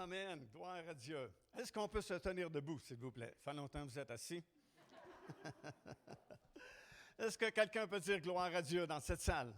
Amen. Gloire à Dieu. Est-ce qu'on peut se tenir debout, s'il vous plaît? Ça fait longtemps que vous êtes assis. Est-ce que quelqu'un peut dire gloire à Dieu dans cette salle?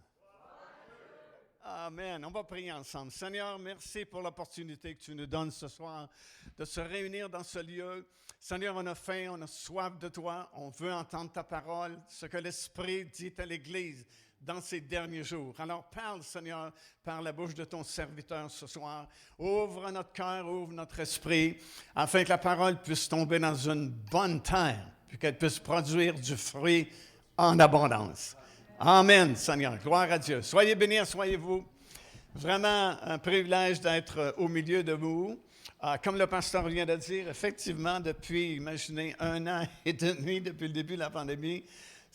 Amen. On va prier ensemble. Seigneur, merci pour l'opportunité que tu nous donnes ce soir de se réunir dans ce lieu. Seigneur, on a faim, on a soif de toi. On veut entendre ta parole, ce que l'Esprit dit à l'Église dans ces derniers jours. Alors parle, Seigneur, par la bouche de ton serviteur ce soir. Ouvre notre cœur, ouvre notre esprit, afin que la parole puisse tomber dans une bonne terre, puis qu'elle puisse produire du fruit en abondance. Amen, Seigneur. Gloire à Dieu. Soyez bénis, soyez-vous. Vraiment un privilège d'être au milieu de vous. Comme le pasteur vient de dire, effectivement, depuis, imaginez, 1 an et demi, depuis le début de la pandémie,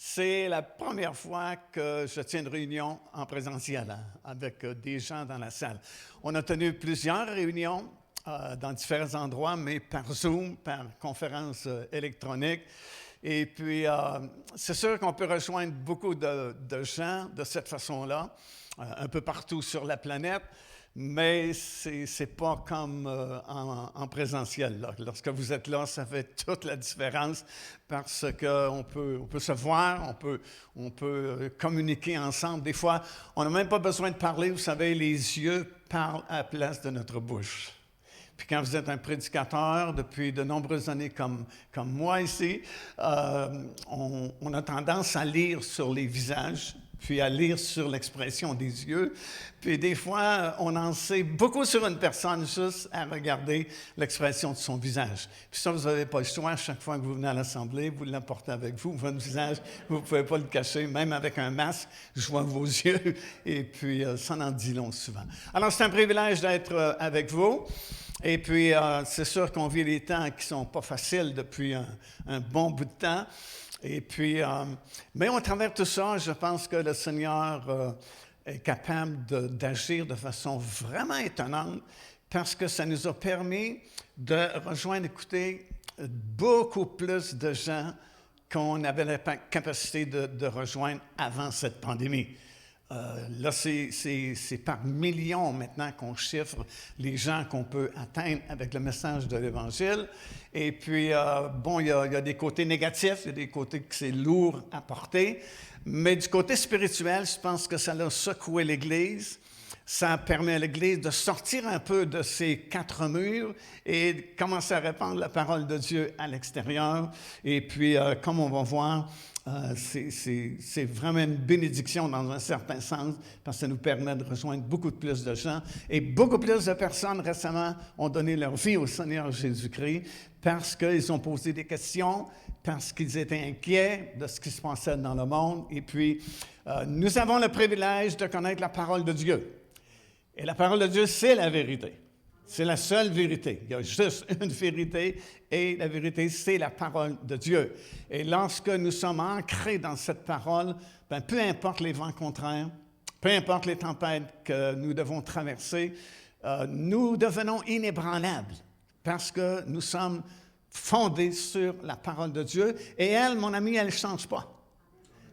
c'est la première fois que je tiens une réunion en présentiel avec des gens dans la salle. On a tenu plusieurs réunions dans différents endroits, mais par Zoom, par conférence électronique. Et puis, c'est sûr qu'on peut rejoindre beaucoup de gens de cette façon-là, un peu partout sur la planète, mais c'est pas comme en présentiel. Là. Lorsque vous êtes là, ça fait toute la différence parce qu'on peut se voir, on peut communiquer ensemble. Des fois, on n'a même pas besoin de parler. Vous savez, les yeux parlent à la place de notre bouche. Puis quand vous êtes un prédicateur depuis de nombreuses années comme moi ici, on a tendance à lire sur les visages, puis à lire sur l'expression des yeux. Puis des fois, on en sait beaucoup sur une personne juste à regarder l'expression de son visage. Puis ça, vous n'avez pas le choix. À chaque fois que vous venez à l'Assemblée, vous l'emportez avec vous. Votre visage, vous ne pouvez pas le cacher. Même avec un masque, je vois vos yeux. Et puis, ça en dit long souvent. Alors, c'est un privilège d'être avec vous. Et puis, c'est sûr qu'on vit des temps qui ne sont pas faciles depuis un bon bout de temps. Et puis, mais au travers de tout ça, je pense que le Seigneur est capable d'agir de façon vraiment étonnante parce que ça nous a permis de rejoindre, écoutez, beaucoup plus de gens qu'on avait la capacité de rejoindre avant cette pandémie. Là, c'est par millions maintenant qu'on chiffre les gens qu'on peut atteindre avec le message de l'Évangile. Et puis, bon, il y a des côtés négatifs, il y a des côtés que c'est lourd à porter. Mais du côté spirituel, je pense que ça a secoué l'Église. Ça permet à l'Église de sortir un peu de ses 4 murs et de commencer à répandre la parole de Dieu à l'extérieur. Et puis, comme on va voir, c'est vraiment une bénédiction dans un certain sens parce que ça nous permet de rejoindre beaucoup plus de gens. Et beaucoup plus de personnes récemment ont donné leur vie au Seigneur Jésus-Christ parce qu'ils ont posé des questions, parce qu'ils étaient inquiets de ce qui se passait dans le monde. Et puis, nous avons le privilège de connaître la parole de Dieu. Et la parole de Dieu, c'est la vérité. C'est la seule vérité. Il y a juste une vérité et la vérité, c'est la parole de Dieu. Et lorsque nous sommes ancrés dans cette parole, peu importe les vents contraires, peu importe les tempêtes que nous devons traverser, nous devenons inébranlables parce que nous sommes fondés sur la parole de Dieu. Et elle, mon ami, elle ne change pas.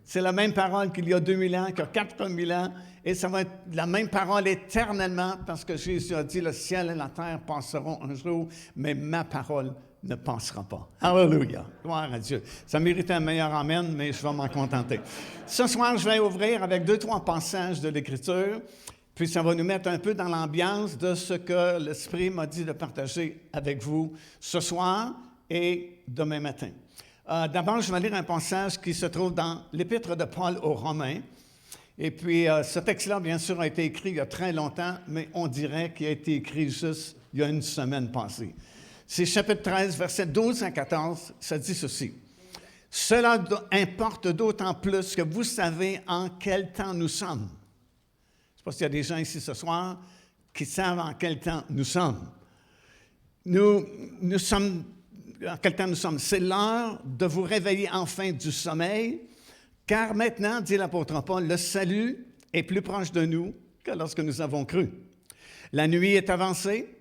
C'est la même parole qu'il y a 2000 ans, qu'il y a 4000 ans, et ça va être la même parole éternellement, parce que Jésus a dit, le ciel et la terre passeront un jour, mais ma parole ne passera pas. Alléluia! Gloire à Dieu. Ça méritait un meilleur amen, mais je vais m'en contenter. Ce soir, je vais ouvrir avec 2-3 passages de l'Écriture, puis ça va nous mettre un peu dans l'ambiance de ce que l'Esprit m'a dit de partager avec vous ce soir et demain matin. D'abord, je vais lire un passage qui se trouve dans l'Épître de Paul aux Romains. Et puis, ce texte-là, bien sûr, a été écrit il y a très longtemps, mais on dirait qu'il a été écrit juste il y a une semaine passée. C'est chapitre 13, versets 12 à 14, ça dit ceci. « Cela importe d'autant plus que vous savez en quel temps nous sommes. » Je ne sais pas s'il y a des gens ici ce soir qui savent en quel temps nous sommes. Nous sommes... En quel temps nous sommes? C'est l'heure de vous réveiller enfin du sommeil, car maintenant, dit l'apôtre Paul, le salut est plus proche de nous que lorsque nous avons cru. La nuit est avancée,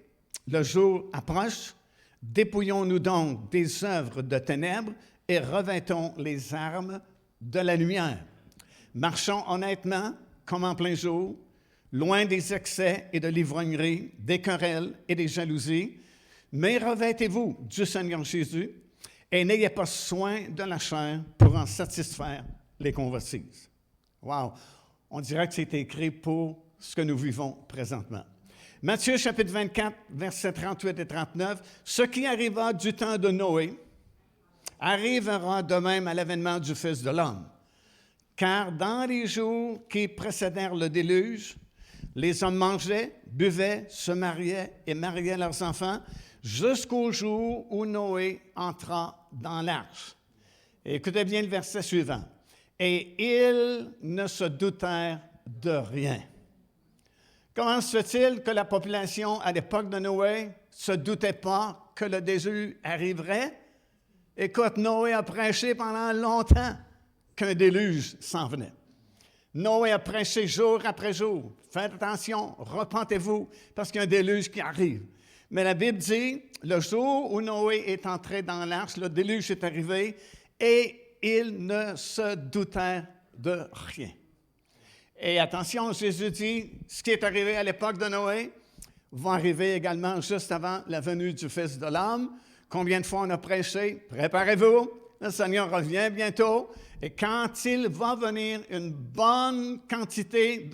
le jour approche, dépouillons-nous donc des œuvres de ténèbres et revêtons les armes de la lumière. Marchons honnêtement comme en plein jour, loin des excès et de l'ivrognerie, des querelles et des jalousies, mais revêtez-vous du Seigneur Jésus et n'ayez pas soin de la chair pour en satisfaire les convoitises. Wow! On dirait que c'est écrit pour ce que nous vivons présentement. Matthieu chapitre 24, versets 38 et 39, « Ce qui arriva du temps de Noé arrivera de même à l'avènement du Fils de l'homme. Car dans les jours qui précédèrent le déluge, les hommes mangeaient, buvaient, se mariaient et mariaient leurs enfants jusqu'au jour où Noé entra dans l'arche. » Écoutez bien le verset suivant. « Et ils ne se doutèrent de rien. » Comment se fait-il que la population à l'époque de Noé ne se doutait pas que le déluge arriverait? Écoute, Noé a prêché pendant longtemps qu'un déluge s'en venait. Noé a prêché jour après jour. Faites attention, repentez-vous, parce qu'il y a un déluge qui arrive. Mais la Bible dit, le jour où Noé est entré dans l'arche, le déluge est arrivé et ils ne se doutèrent de rien. Et attention, Jésus dit, ce qui est arrivé à l'époque de Noé va arriver également juste avant la venue du Fils de l'homme. Combien de fois on a prêché? Préparez-vous, le Seigneur revient bientôt. Et quand il va venir, une bonne quantité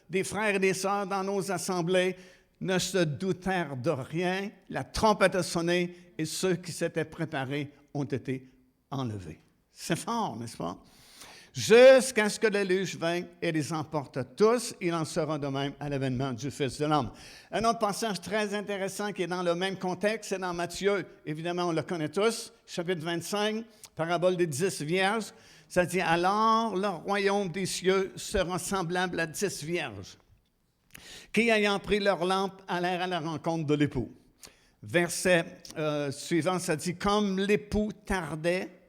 des frères et des sœurs dans nos assemblées ne se doutèrent de rien. La trompette a sonné et ceux qui s'étaient préparés ont été enlevés. C'est fort, n'est-ce pas? Jusqu'à ce que le déluge vienne et les emporte tous, il en sera de même à l'avènement du Fils de l'homme. Un autre passage très intéressant qui est dans le même contexte, c'est dans Matthieu, évidemment on le connaît tous, chapitre 25, parabole des 10 vierges. Ça dit, « Alors le royaume des cieux sera semblable à 10 vierges, qui ayant pris leur lampe allèrent à la rencontre de l'époux. » Verset suivant, ça dit, « Comme l'époux tardait,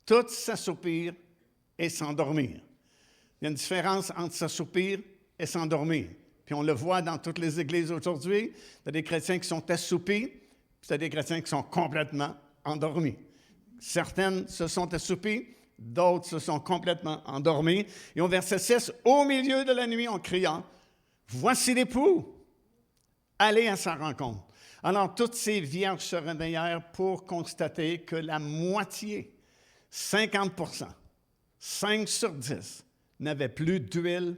toutes s'assoupirent et s'endormir. » Il y a une différence entre s'assoupir et s'endormir. Puis on le voit dans toutes les églises aujourd'hui. Il y a des chrétiens qui sont assoupis, puis il y a des chrétiens qui sont complètement endormis. Certaines se sont assoupis, d'autres se sont complètement endormis. Et au verset 6, « Au milieu de la nuit, en criant, « Voici l'époux, allez à sa rencontre. » Alors toutes ces vierges se réveillèrent pour constater que la moitié, 50%, 5 sur 10 n'avaient plus d'huile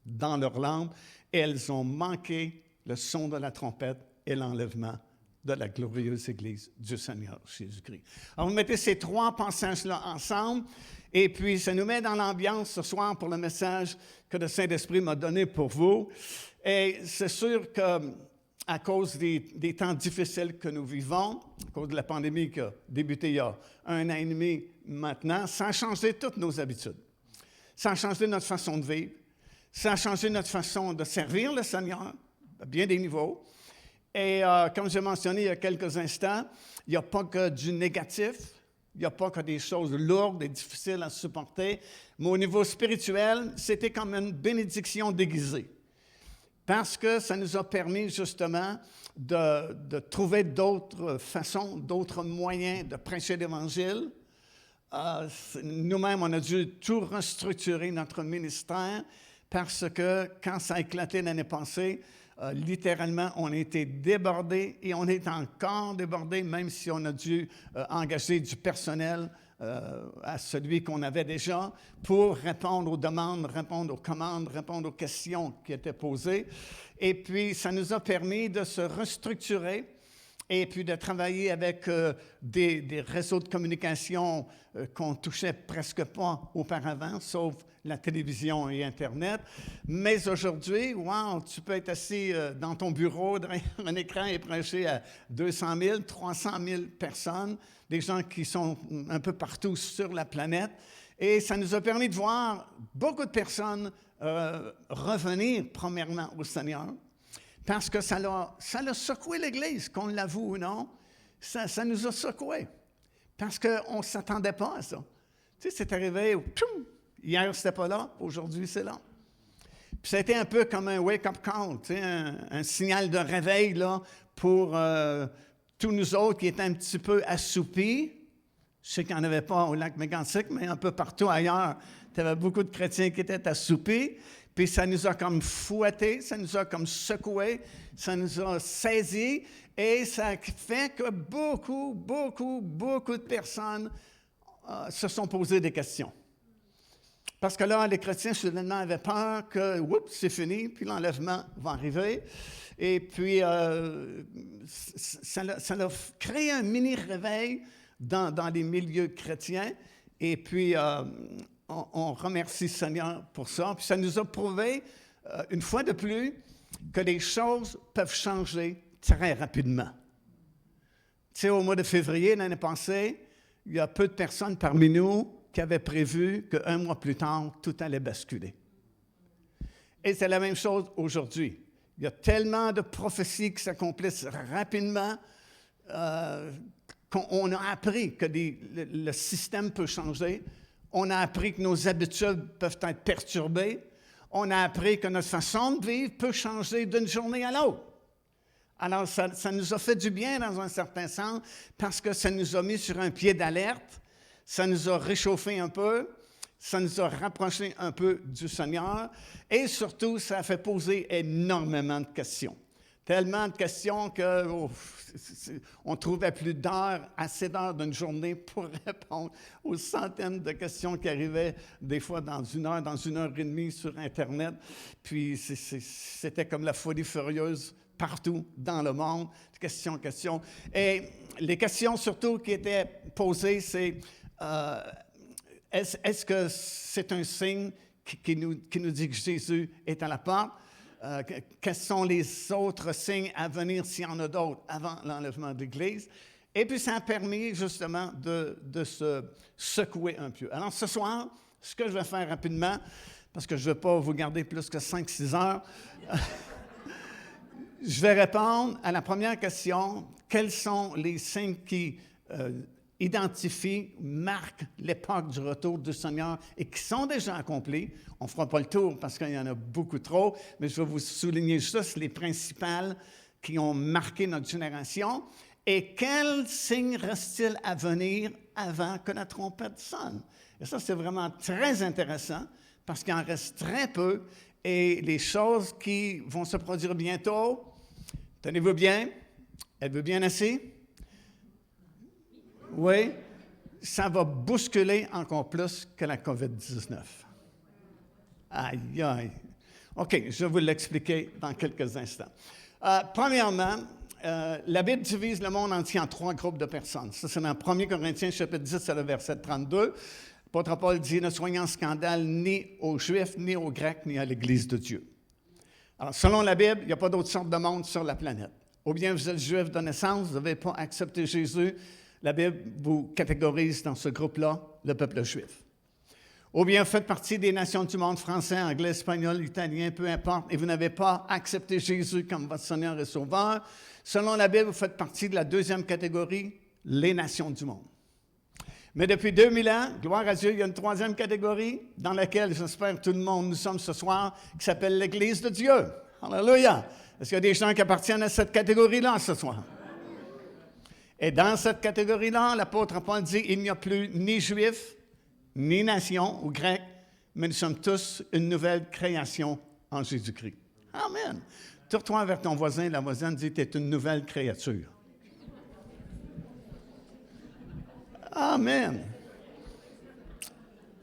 dans leur lampe et elles ont manqué le son de la trompette et l'enlèvement de la glorieuse Église du Seigneur Jésus-Christ. Alors, vous mettez ces trois passages-là ensemble et puis ça nous met dans l'ambiance ce soir pour le message que le Saint-Esprit m'a donné pour vous. Et c'est sûr qu'à cause des temps difficiles que nous vivons, à cause de la pandémie qui a débuté il y a 1 an et demi maintenant, ça a changé toutes nos habitudes. Ça a changé notre façon de vivre. Ça a changé notre façon de servir le Seigneur à bien des niveaux. Et comme j'ai mentionné il y a quelques instants, il n'y a pas que du négatif, il n'y a pas que des choses lourdes et difficiles à supporter, mais au niveau spirituel, c'était comme une bénédiction déguisée. Parce que ça nous a permis justement de trouver d'autres façons, d'autres moyens de prêcher l'Évangile. Nous-mêmes, on a dû tout restructurer notre ministère parce que quand ça a éclaté l'année passée, littéralement, on a été débordés et on est encore débordés, même si on a dû engager du personnel à celui qu'on avait déjà pour répondre aux demandes, répondre aux commandes, répondre aux questions qui étaient posées. Et puis, ça nous a permis de se restructurer et puis de travailler avec des réseaux de communication qu'on touchait presque pas auparavant, sauf la télévision et Internet. Mais aujourd'hui, wow, tu peux être assis dans ton bureau derrière un écran et prêcher à 200 000, 300 000 personnes, des gens qui sont un peu partout sur la planète. Et ça nous a permis de voir beaucoup de personnes revenir premièrement au Seigneur, parce que ça l'a secoué l'Église, qu'on l'avoue ou non, ça nous a secoué, parce qu'on ne s'attendait pas à ça. Tu sais, c'est arrivé, poum, hier c'était pas là, aujourd'hui c'est là. Puis ça a été un peu comme un wake-up call, tu sais, un signal de réveil là, pour tous nous autres qui étaient un petit peu assoupis. Je sais qu'il n'y en avait pas au lac Mégantic, mais un peu partout ailleurs, tu avais beaucoup de chrétiens qui étaient assoupis. puis ça nous a comme fouettés, ça nous a comme secoués, ça nous a saisis, et ça fait que beaucoup de personnes se sont posées des questions. Parce que là, les chrétiens, soudainement, avaient peur que, oups, c'est fini, puis l'enlèvement va arriver. Et puis, ça a créé un mini-réveil dans les milieux chrétiens. Et puis, on remercie le Seigneur pour ça. Puis ça nous a prouvé, une fois de plus, que les choses peuvent changer très rapidement. Tu sais, au mois de février, l'année passée, il y a peu de personnes parmi nous qui avaient prévu qu'un mois plus tard, tout allait basculer. Et c'est la même chose aujourd'hui. Il y a tellement de prophéties qui s'accomplissent rapidement qu'on a appris que le système peut changer. On a appris que nos habitudes peuvent être perturbées. On a appris que notre façon de vivre peut changer d'une journée à l'autre. Alors, ça nous a fait du bien dans un certain sens parce que ça nous a mis sur un pied d'alerte. Ça nous a réchauffé un peu, ça nous a rapproché un peu du Seigneur et surtout, ça a fait poser énormément de questions. Tellement de questions qu'on ne trouvait plus assez d'heures d'une journée pour répondre aux centaines de questions qui arrivaient des fois dans 1 heure, dans 1 heure et demie sur Internet. Puis c'était comme la folie furieuse partout dans le monde, questions. Et les questions surtout qui étaient posées, c'est est-ce que c'est un signe qui nous dit que Jésus est à la porte? Quels sont les autres signes à venir, s'il y en a d'autres, avant l'enlèvement de l'Église? Et puis, ça a permis justement de se secouer un peu. Alors, ce soir, ce que je vais faire rapidement, parce que je ne vais pas vous garder plus que 5-6 heures, je vais répondre à la première question. Quels sont les signes qui identifient, marquent l'époque du retour du Seigneur et qui sont déjà accomplis? On ne fera pas le tour parce qu'il y en a beaucoup trop, mais je vais vous souligner juste les principales qui ont marqué notre génération. Et quels signes restent-ils à venir avant que la trompette sonne? Et ça, c'est vraiment très intéressant parce qu'il en reste très peu et les choses qui vont se produire bientôt, tenez-vous bien, êtes-vous bien assis? Oui, ça va bousculer encore plus que la COVID-19. Aïe, aïe. OK, je vais vous l'expliquer dans quelques instants. Premièrement, la Bible divise le monde entier en 3 groupes de personnes. Ça, c'est dans 1 Corinthiens, chapitre 10, c'est le verset 32. L'apôtre Paul dit « Ne soyez en scandale ni aux Juifs, ni aux Grecs, ni à l'Église de Dieu. » Alors, selon la Bible, il n'y a pas d'autre sorte de monde sur la planète. Ou bien vous êtes juif de naissance, vous n'avez pas accepté Jésus, la Bible vous catégorise dans ce groupe-là, le peuple juif. Ou bien vous faites partie des nations du monde, français, anglais, espagnol, italien, peu importe, et vous n'avez pas accepté Jésus comme votre Seigneur et Sauveur. Selon la Bible, vous faites partie de la 2e catégorie, les nations du monde. Mais depuis 2000 ans, gloire à Dieu, il y a une 3e catégorie dans laquelle, j'espère, tout le monde, nous sommes ce soir, qui s'appelle l'Église de Dieu. Alléluia! Est-ce qu'il y a des gens qui appartiennent à cette catégorie-là ce soir? Et dans cette catégorie-là, l'apôtre Paul dit, il n'y a plus ni juifs, ni nation ou grec, mais nous sommes tous une nouvelle création en Jésus-Christ. Amen. Tourne-toi vers ton voisin, la voisine dit, tu es une nouvelle créature. Amen.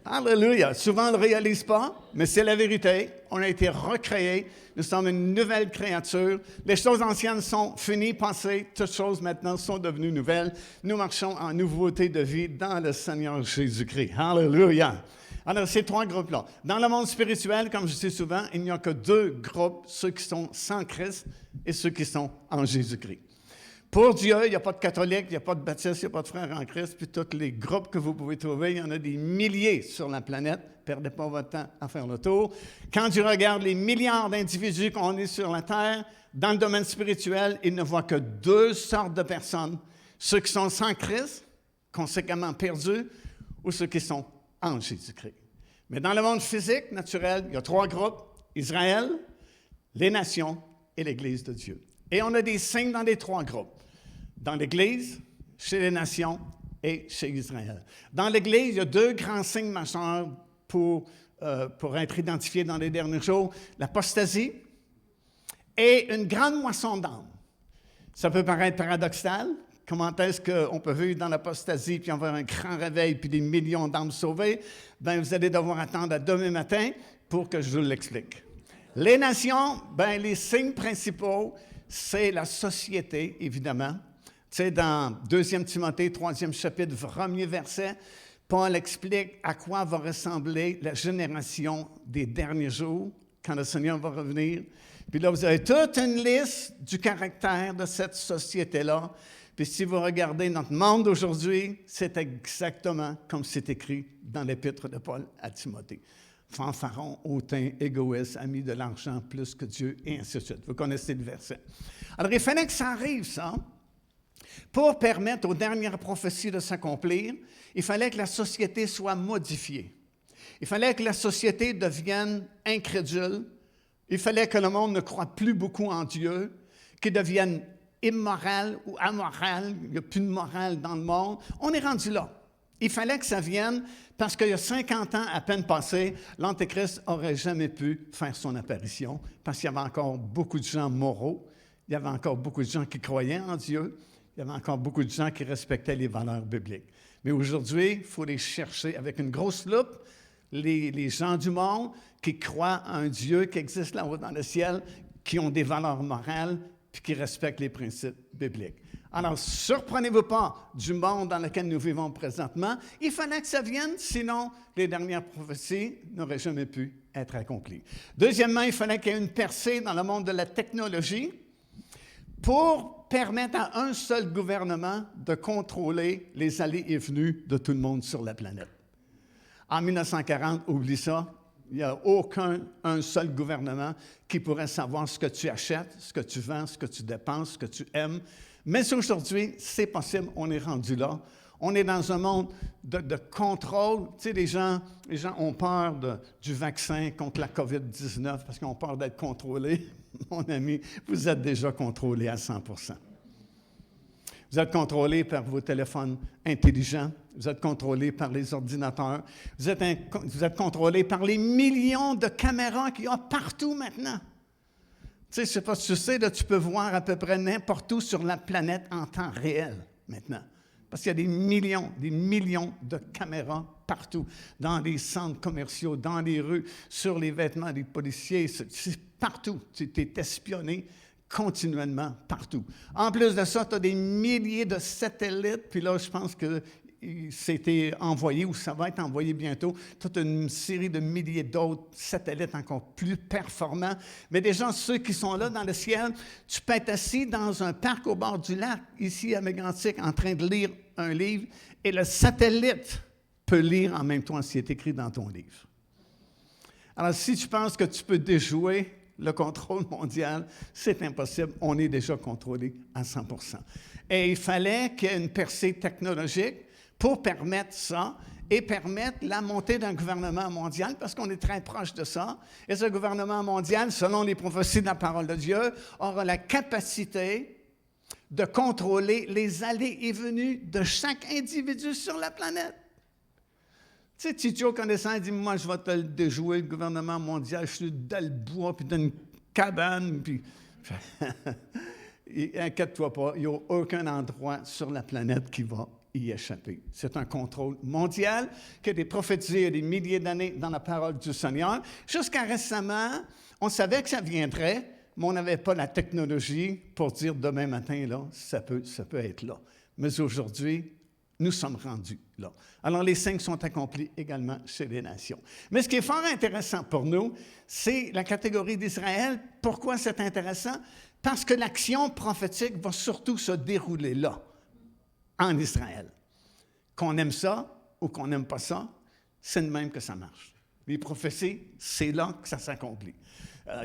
Alléluia. Souvent, on ne le réalise pas, mais c'est la vérité. On a été recréés. Nous sommes une nouvelle créature. Les choses anciennes sont finies, passées. Toutes choses maintenant sont devenues nouvelles. Nous marchons en nouveauté de vie dans le Seigneur Jésus-Christ. Alléluia. Alors, ces 3 groupes-là. Dans le monde spirituel, comme je dis souvent, il n'y a que 2 groupes, ceux qui sont sans Christ et ceux qui sont en Jésus-Christ. Pour Dieu, il n'y a pas de catholique, il n'y a pas de baptiste, il n'y a pas de frères en Christ, puis tous les groupes que vous pouvez trouver, il y en a des milliers sur la planète. Perdez pas votre temps à faire le tour. Quand tu regardes les milliards d'individus qu'on est sur la Terre, dans le domaine spirituel, il ne voit que 2 sortes de personnes. Ceux qui sont sans Christ, conséquemment perdus, ou ceux qui sont en Jésus-Christ. Mais dans le monde physique, naturel, il y a 3 groupes, Israël, les nations et l'Église de Dieu. Et on a des signes dans les 3 groupes. Dans l'Église, chez les nations et chez Israël. Dans l'Église, il y a 2 grands signes majeurs pour pour être identifiés dans les derniers jours, l'apostasie et une grande moisson d'âmes. Ça peut paraître paradoxal. Comment est-ce qu'on peut vivre dans l'apostasie puis avoir un grand réveil puis des millions d'âmes sauvées? Bien, vous allez devoir attendre à demain matin pour que je vous l'explique. Les nations, bien, les signes principaux, c'est la société, évidemment. Tu sais, dans 2 Timothée, 3e chapitre, 1er verset, Paul explique à quoi va ressembler la génération des derniers jours, quand le Seigneur va revenir. Puis là, vous avez toute une liste du caractère de cette société-là. Puis si vous regardez notre monde aujourd'hui, c'est exactement comme c'est écrit dans l'épître de Paul à Timothée. Fanfaron, hautain, égoïste, ami de l'argent plus que Dieu, et ainsi de suite. Vous connaissez le verset. Alors, il fallait que ça arrive, ça, pour permettre aux dernières prophéties de s'accomplir. Il fallait que la société soit modifiée. Il fallait que la société devienne incrédule. Il fallait que le monde ne croie plus beaucoup en Dieu, qu'il devienne immoral ou amoral. Il n'y a plus de morale dans le monde. On est rendu là. Il fallait que ça vienne parce qu'il y a 50 ans à peine passés, l'Antéchrist n'aurait jamais pu faire son apparition parce qu'il y avait encore beaucoup de gens moraux, il y avait encore beaucoup de gens qui croyaient en Dieu, il y avait encore beaucoup de gens qui respectaient les valeurs bibliques. Mais aujourd'hui, il faut les chercher avec une grosse loupe, les gens du monde qui croient à un Dieu qui existe là-haut dans le ciel, qui ont des valeurs morales puis qui respectent les principes bibliques. Alors, surprenez-vous pas du monde dans lequel nous vivons présentement. Il fallait que ça vienne, sinon les dernières prophéties n'auraient jamais pu être accomplies. Deuxièmement, il fallait qu'il y ait une percée dans le monde de la technologie pour permettre à un seul gouvernement de contrôler les allées et venues de tout le monde sur la planète. En 1940, oublie ça, il n'y a un seul gouvernement qui pourrait savoir ce que tu achètes, ce que tu vends, ce que tu dépenses, ce que tu aimes. Mais aujourd'hui, c'est possible, on est rendu là. On est dans un monde de contrôle. Tu sais, les gens ont peur du vaccin contre la COVID-19 parce qu'ils ont peur d'être contrôlés. Mon ami, vous êtes déjà contrôlé à 100 %. Vous êtes contrôlé par vos téléphones intelligents. Vous êtes contrôlé par les ordinateurs. Vous êtes contrôlé par les millions de caméras qu'il y a partout maintenant. Tu sais, je ne sais pas si tu sais, là, tu peux voir à peu près n'importe où sur la planète en temps réel maintenant. Parce qu'il y a des millions de caméras partout, dans les centres commerciaux, dans les rues, sur les vêtements des policiers, c'est partout. Tu es espionné continuellement, partout. En plus de ça, tu as des milliers de satellites, puis là, je pense que c'était envoyé ou ça va être envoyé bientôt, toute une série de milliers d'autres satellites encore plus performants. Mais déjà, ceux qui sont là dans le ciel, tu peux être assis dans un parc au bord du lac, ici à Mégantic, en train de lire un livre, et le satellite peut lire en même temps ce qui est écrit dans ton livre. Alors, si tu penses que tu peux déjouer le contrôle mondial, c'est impossible. On est déjà contrôlé à 100 %. Et il fallait qu'il y ait une percée technologique pour permettre ça et permettre la montée d'un gouvernement mondial, parce qu'on est très proche de ça. Et ce gouvernement mondial, selon les prophéties de la parole de Dieu, aura la capacité de contrôler les allées et venues de chaque individu sur la planète. Tu sais, Tito connaissant, il dit, moi, je vais te le déjouer, le gouvernement mondial, je suis dans le bois, puis dans une cabane, puis... Inquiète-toi pas, il n'y a aucun endroit sur la planète qui va y échapper. C'est un contrôle mondial qui a été prophétisé il y a des milliers d'années dans la parole du Seigneur. Jusqu'à récemment, on savait que ça viendrait, mais on n'avait pas la technologie pour dire demain matin, là, ça peut être là. Mais aujourd'hui, nous sommes rendus là. Alors, les signes sont accomplis également chez les nations. Mais ce qui est fort intéressant pour nous, c'est la catégorie d'Israël. Pourquoi c'est intéressant? Parce que l'action prophétique va surtout se dérouler là, en Israël. Qu'on aime ça ou qu'on n'aime pas ça, c'est de même que ça marche. Les prophéties, c'est là que ça s'accomplit.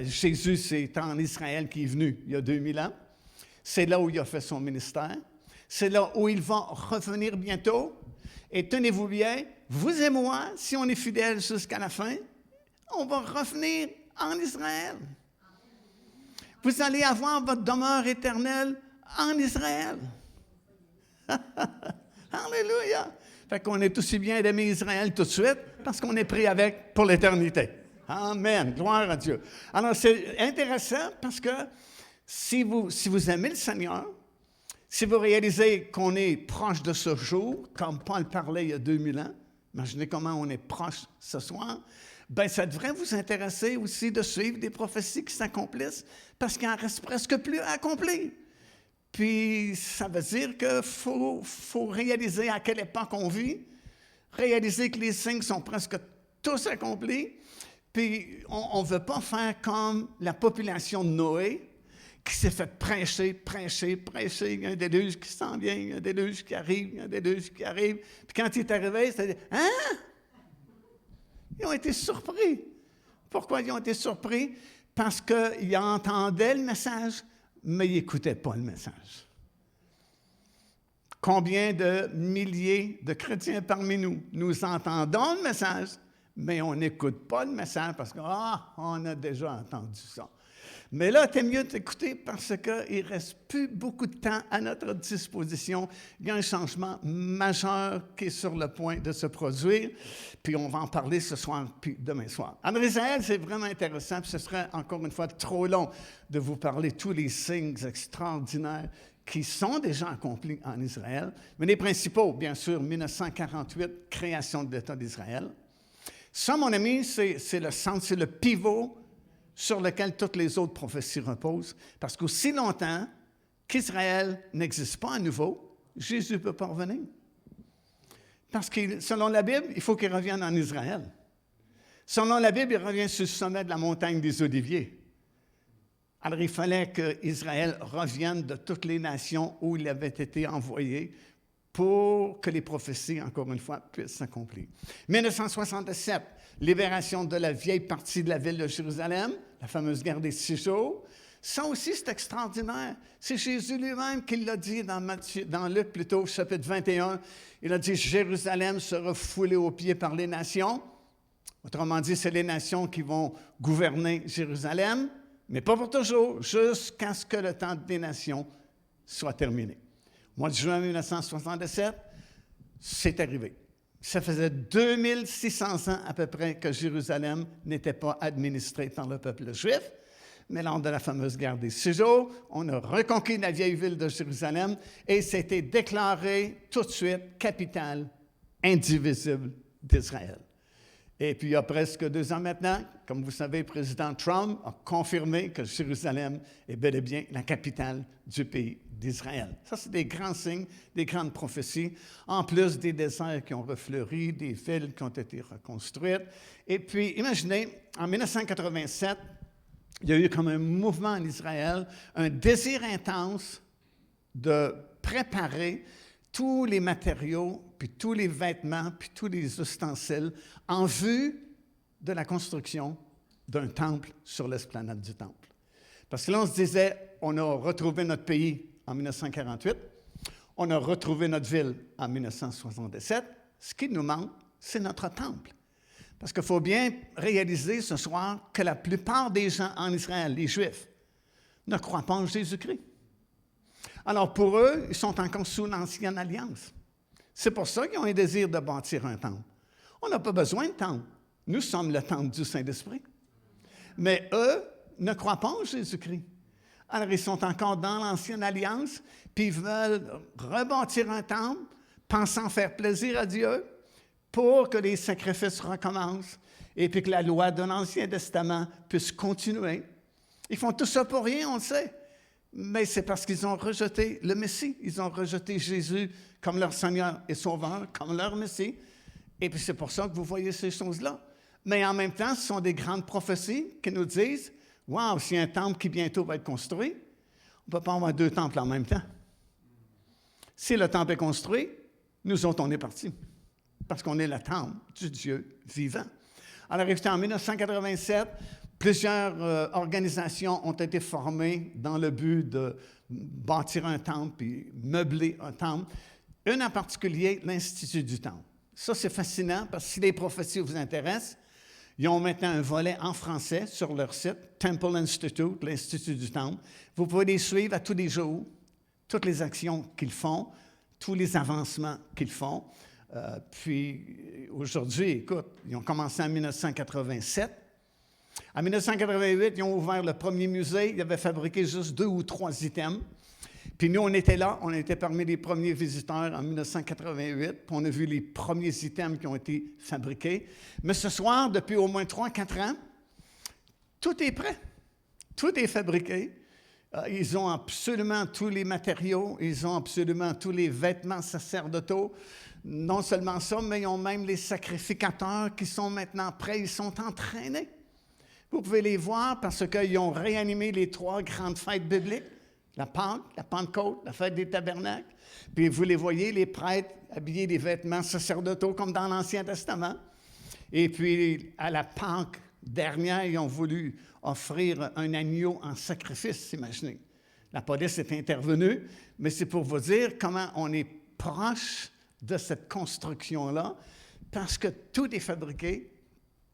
Jésus, c'est en Israël qu'il est venu il y a 2000 ans. C'est là où il a fait son ministère. C'est là où il va revenir bientôt. Et tenez-vous bien, vous et moi, si on est fidèles jusqu'à la fin, on va revenir en Israël. Vous allez avoir votre demeure éternelle en Israël. Alléluia! Fait qu'on est aussi bien d'aimer Israël tout de suite parce qu'on est pris avec pour l'éternité. Amen. Gloire à Dieu. Alors, c'est intéressant parce que si vous aimez le Seigneur, si vous réalisez qu'on est proche de ce jour, comme Paul parlait il y a 2000 ans, imaginez comment on est proche ce soir, bien, ça devrait vous intéresser aussi de suivre des prophéties qui s'accomplissent parce qu'il en reste presque plus à accomplir. Puis, ça veut dire qu'il faut réaliser à quelle époque on vit, réaliser que les signes sont presque tous accomplis, puis on ne veut pas faire comme la population de Noé, qui s'est fait prêcher. Il y a un déluge qui s'en vient, il y a un déluge qui arrive. Puis quand il est arrivé, c'est dit, « Hein? » Ils ont été surpris. Pourquoi ils ont été surpris? Parce qu'ils entendaient le message, mais ils n'écoutaient pas le message. Combien de milliers de chrétiens parmi nous entendons le message, mais on n'écoute pas le message parce qu'on a déjà entendu ça. Mais là, c'est mieux d'écouter parce qu'il ne reste plus beaucoup de temps à notre disposition. Il y a un changement majeur qui est sur le point de se produire. Puis on va en parler ce soir, puis demain soir. En Israël, c'est vraiment intéressant. Puis ce serait encore une fois trop long de vous parler de tous les signes extraordinaires qui sont déjà accomplis en Israël. Mais les principaux, bien sûr, 1948, création de l'État d'Israël. Ça, mon ami, c'est le centre, c'est le pivot sur lequel toutes les autres prophéties reposent. Parce qu'aussi longtemps qu'Israël n'existe pas à nouveau, Jésus ne peut pas revenir. Parce que, selon la Bible, il faut qu'il revienne en Israël. Selon la Bible, il revient sur le sommet de la montagne des Oliviers. Alors, il fallait qu'Israël revienne de toutes les nations où il avait été envoyé pour que les prophéties, encore une fois, puissent s'accomplir. 1967, libération de la vieille partie de la ville de Jérusalem, la fameuse guerre des 6 jours. Ça aussi, c'est extraordinaire. C'est Jésus lui-même qui l'a dit dans Luc, plutôt, chapitre 21. Il a dit « Jérusalem sera foulée aux pieds par les nations ». Autrement dit, c'est les nations qui vont gouverner Jérusalem, mais pas pour toujours, jusqu'à ce que le temps des nations soit terminé. Au mois de juin 1977, c'est arrivé. Ça faisait 2600 ans à peu près que Jérusalem n'était pas administrée par le peuple juif. Mais lors de la fameuse guerre des 6 jours, on a reconquis la vieille ville de Jérusalem et c'était déclaré tout de suite capitale indivisible d'Israël. Et puis, il y a presque 2 ans maintenant, comme vous savez, le président Trump a confirmé que Jérusalem est bel et bien la capitale du pays d'Israël. Ça, c'est des grands signes, des grandes prophéties, en plus des déserts qui ont refleuri, des villes qui ont été reconstruites. Et puis, imaginez, en 1987, il y a eu comme un mouvement en Israël, un désir intense de préparer tous les matériaux, puis tous les vêtements, puis tous les ustensiles en vue de la construction d'un temple sur l'esplanade du temple. Parce que là, on se disait, on a retrouvé notre pays en 1948, on a retrouvé notre ville en 1977. Ce qui nous manque, c'est notre temple. Parce qu'il faut bien réaliser ce soir que la plupart des gens en Israël, les Juifs, ne croient pas en Jésus-Christ. Alors pour eux, ils sont encore sous l'ancienne alliance. C'est pour ça qu'ils ont un désir de bâtir un temple. On n'a pas besoin de temple. Nous sommes le temple du Saint-Esprit. Mais eux ne croient pas en Jésus-Christ. Alors ils sont encore dans l'ancienne alliance, puis ils veulent rebâtir un temple, pensant faire plaisir à Dieu, pour que les sacrifices recommencent et puis que la loi de l'Ancien Testament puisse continuer. Ils font tout ça pour rien, on le sait. Mais c'est parce qu'ils ont rejeté le Messie. Ils ont rejeté Jésus comme leur Seigneur et Sauveur, comme leur Messie. Et puis c'est pour ça que vous voyez ces choses-là. Mais en même temps, ce sont des grandes prophéties qui nous disent, « Wow, s'il y a un temple qui bientôt va être construit, on ne peut pas avoir 2 temples en même temps. » Si le temple est construit, nous autres, on est partis. Parce qu'on est le temple du Dieu vivant. Alors, écoutez, en 1987, plusieurs organisations ont été formées dans le but de bâtir un temple et meubler un temple. Une en particulier, l'Institut du temple. Ça, c'est fascinant parce que si les prophéties vous intéressent, ils ont maintenant un volet en français sur leur site, Temple Institute, l'Institut du temple. Vous pouvez les suivre à tous les jours, toutes les actions qu'ils font, tous les avancements qu'ils font. Puis aujourd'hui, écoute, ils ont commencé en 1987. En 1988, ils ont ouvert le premier musée. Ils avaient fabriqué juste 2 ou 3 items. Puis nous, on était là. On était parmi les premiers visiteurs en 1988. Puis on a vu les premiers items qui ont été fabriqués. Mais ce soir, depuis au moins 3-4 ans, tout est prêt. Tout est fabriqué. Ils ont absolument tous les matériaux. Ils ont absolument tous les vêtements sacerdotaux. Non seulement ça, mais ils ont même les sacrificateurs qui sont maintenant prêts. Ils sont entraînés. Vous pouvez les voir parce qu'ils ont réanimé les 3 grandes fêtes bibliques. La Pâque, la Pentecôte, la fête des tabernacles. Puis vous les voyez, les prêtres habillés des vêtements sacerdotaux comme dans l'Ancien Testament. Et puis à la Pâque dernière, ils ont voulu offrir un agneau en sacrifice, imaginez. La police est intervenue, mais c'est pour vous dire comment on est proche de cette construction-là, parce que tout est fabriqué,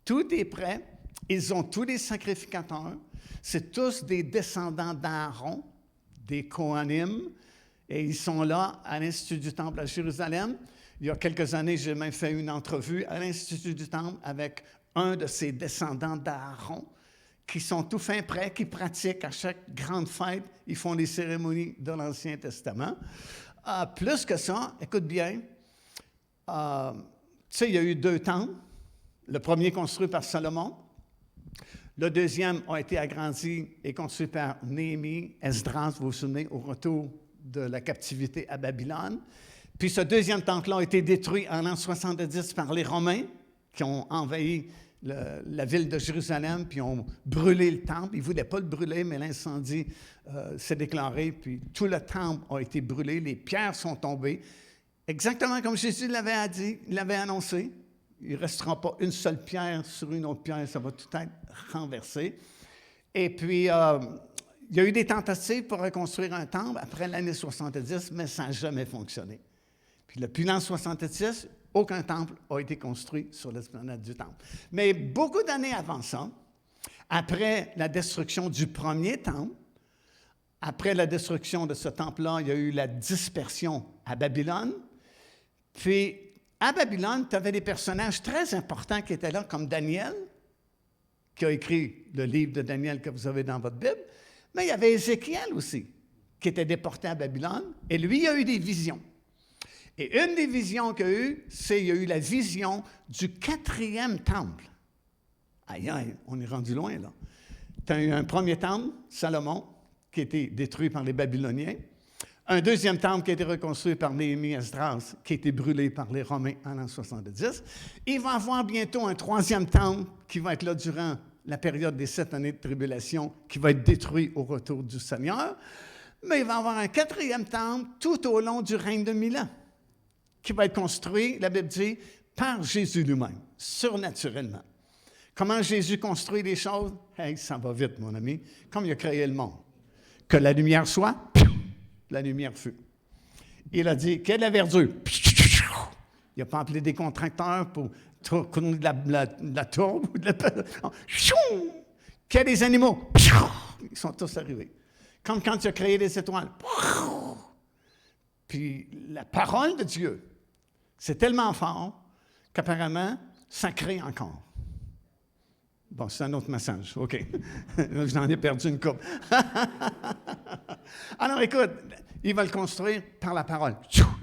tout est prêt, ils ont tous les sacrificateurs, c'est tous des descendants d'Aaron, des Kohanim, et ils sont là à l'Institut du Temple à Jérusalem. Il y a quelques années, j'ai même fait une entrevue à l'Institut du Temple avec un de ces descendants d'Aaron, qui sont tout fin prêts, qui pratiquent à chaque grande fête, ils font les cérémonies de l'Ancien Testament. Plus que ça, écoute bien, tu sais, il y a eu 2 temples. Le premier construit par Salomon. Le deuxième a été agrandi et construit par Néhémie, Esdras, vous vous souvenez, au retour de la captivité à Babylone. Puis ce deuxième temple-là a été détruit en l'an 70 par les Romains qui ont envahi la ville de Jérusalem, puis ont brûlé le temple. Ils ne voulaient pas le brûler, mais l'incendie s'est déclaré, puis tout le temple a été brûlé, les pierres sont tombées. Exactement comme Jésus l'avait dit, l'avait annoncé. Il ne restera pas une seule pierre sur une autre pierre, ça va tout être renversé. Et puis, il y a eu des tentatives pour reconstruire un temple après l'année 70, mais ça n'a jamais fonctionné. Puis depuis l'an 70, aucun temple a été construit sur l'esplanade du temple. Mais beaucoup d'années avant ça, après la destruction du premier temple, après la destruction de ce temple-là, il y a eu la dispersion à Babylone. Puis, à Babylone, tu avais des personnages très importants qui étaient là, comme Daniel, qui a écrit le livre de Daniel que vous avez dans votre Bible, mais il y avait Ézéchiel aussi, qui était déporté à Babylone, et lui, il a eu des visions. Et une des visions qu'il a eues, c'est qu'il y a eu la vision du 4e temple. Aïe, aïe, on est rendu loin, là. Tu as eu un premier temple, Salomon, qui a été détruit par les Babyloniens. Un deuxième temple qui a été reconstruit par Néhémie Esdras, qui a été brûlé par les Romains en l'an 70. Il va y avoir bientôt un 3e temple qui va être là durant la période des 7 années de tribulation, qui va être détruit au retour du Seigneur. Mais il va y avoir un 4e temple tout au long du règne de 1000 ans, qui va être construit, la Bible dit, par Jésus lui-même, surnaturellement. Comment Jésus construit les choses? Hey, ça va vite, mon ami. Comme il a créé le monde. Que la lumière soit, la lumière fut. Il a dit, qu'il y ait de la verdure. Il n'a pas appelé des contracteurs pour tourner de la tourbe ou de la... Qu'il y ait des animaux. Ils sont tous arrivés. Comme quand il a créé les étoiles. Puis la parole de Dieu, c'est tellement fort qu'apparemment, ça crée encore. Bon, c'est un autre message. OK. J'en ai perdu une coupe. Alors, écoute, ils veulent construire par la parole.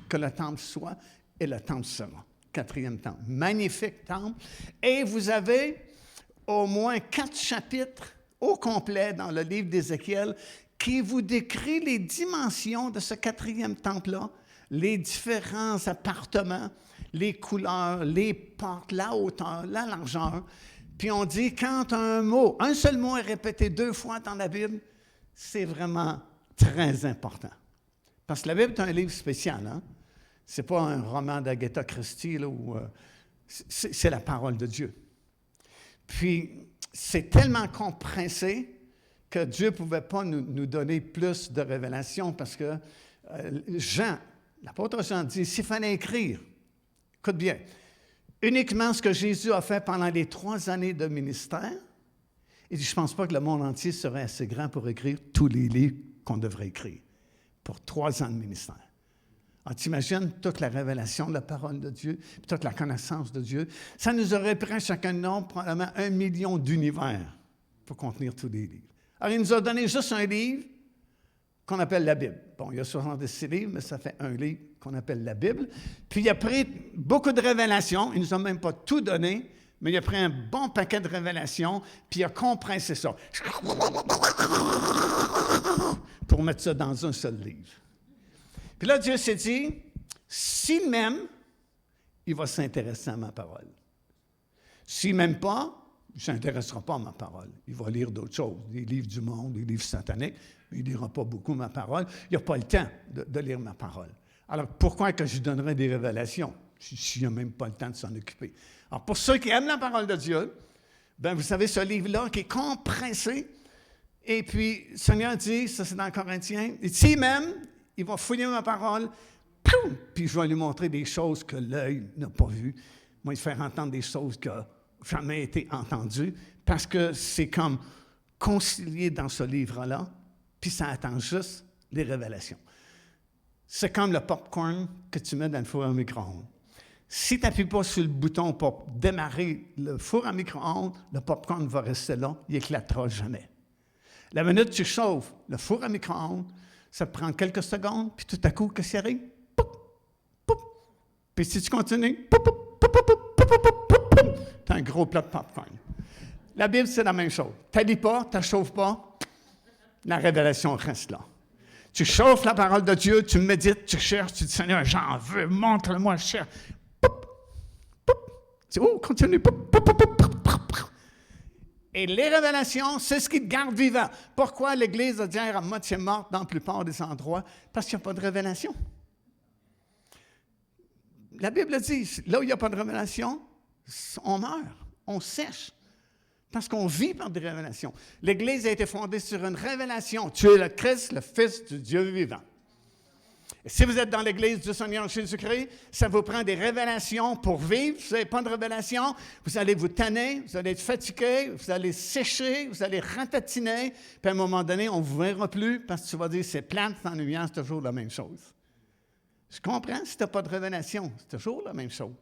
Que le temple soit, et le temple sera. 4e temple. Magnifique temple. Et vous avez au moins 4 chapitres au complet dans le livre d'Ézéchiel qui vous décrit les dimensions de ce 4e temple-là, les différents appartements, les couleurs, les portes, la hauteur, la largeur. Puis on dit, quand un seul mot est répété 2 fois dans la Bible, c'est vraiment très important. Parce que la Bible est un livre spécial, hein? Ce n'est pas un roman d'Agatha Christie, là, où, c'est la parole de Dieu. Puis, c'est tellement compressé que Dieu ne pouvait pas nous donner plus de révélations parce que l'apôtre Jean dit, s'il fallait écrire, écoute bien, uniquement ce que Jésus a fait pendant les 3 années de ministère, il dit, je ne pense pas que le monde entier serait assez grand pour écrire tous les livres qu'on devrait écrire pour 3 ans de ministère. Alors, t'imagines toute la révélation de la parole de Dieu, puis toute la connaissance de Dieu. Ça nous aurait pris chacun de nous probablement 1 million d'univers pour contenir tous les livres. Alors, il nous a donné juste un livre qu'on appelle la Bible. Bon, il y a 66 livres, mais ça fait un livre qu'on appelle la Bible. Puis, il a pris beaucoup de révélations. Il ne nous a même pas tout donné, mais il a pris un bon paquet de révélations, puis il a compressé ça pour mettre ça dans un seul livre. Puis là, Dieu s'est dit, s'il m'aime, il va s'intéresser à ma parole. S'il ne m'aime pas, il ne s'intéressera pas à ma parole. Il va lire d'autres choses, des livres du monde, des livres sataniques, mais il ne lira pas beaucoup ma parole. Il n'a pas le temps de lire ma parole. Alors, pourquoi que je lui donnerais des révélations s'il n'a même pas le temps de s'en occuper? Alors, pour ceux qui aiment la parole de Dieu, bien, vous savez, ce livre-là qui est compressé, et puis, le Seigneur dit, ça c'est dans Corinthiens, et s'il m'aime, il va fouiller ma parole, puis je vais lui montrer des choses que l'œil n'a pas vues. Moi, il faire entendre des choses qui n'ont jamais été entendues, parce que c'est comme concilié dans ce livre-là, puis ça attend juste les révélations. C'est comme le popcorn que tu mets dans le four à micro-ondes. Si tu n'appuies pas sur le bouton pour démarrer le four à micro-ondes, le popcorn va rester là, il n'éclatera jamais. La minute que tu chauffes le four à micro-ondes, ça te prend quelques secondes, puis tout à coup, qu'est-ce qui arrive? Poup, poup. Puis si tu continues, tu as un gros plat de popcorn. La Bible, c'est la même chose. Tu n'allies pas, tu ne chauffes pas, la révélation reste là. Tu chauffes la parole de Dieu, tu médites, tu cherches, tu dis, Seigneur, j'en veux, montre-le-moi, je cherche. Poup, poup. Tu dis, oh, continue. Poup, poup, poup, poup, poup, poup. Et les révélations, c'est ce qui te garde vivant. Pourquoi l'Église a dit à moitié morte dans la plupart des endroits? Parce qu'il n'y a pas de révélation. La Bible dit, là où il n'y a pas de révélation, on meurt, on sèche. Parce qu'on vit par des révélations. L'Église a été fondée sur une révélation. Tu es le Christ, le Fils du Dieu vivant. Et si vous êtes dans l'Église du Seigneur Jésus-Christ, ça vous prend des révélations pour vivre. Si vous n'avez pas de révélation, vous allez vous tanner, vous allez être fatigué, vous allez sécher, vous allez ratatiner. Puis à un moment donné, on ne vous verra plus parce que tu vas dire, c'est plate, c'est ennuyant, c'est toujours la même chose. Je comprends, si tu n'as pas de révélation, c'est toujours la même chose.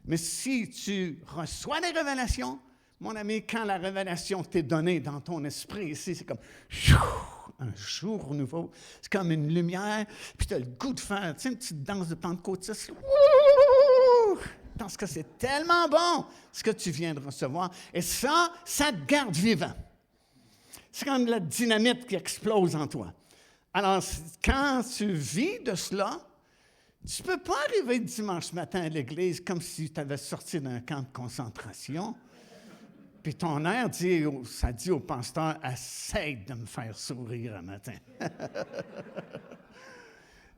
Mais si tu reçois des révélations, mon ami, quand la révélation t'est donnée dans ton esprit ici, c'est comme un jour nouveau. C'est comme une lumière, puis tu as le goût de faire, tu sais, une petite danse de pentecôtiste. Parce que c'est tellement bon ce que tu viens de recevoir. Et ça te garde vivant. C'est comme la dynamite qui explose en toi. Alors, quand tu vis de cela, tu ne peux pas arriver dimanche matin à l'église comme si tu avais sorti d'un camp de concentration. Puis ton air dit, ça dit au pasteur, essaye de me faire sourire un matin.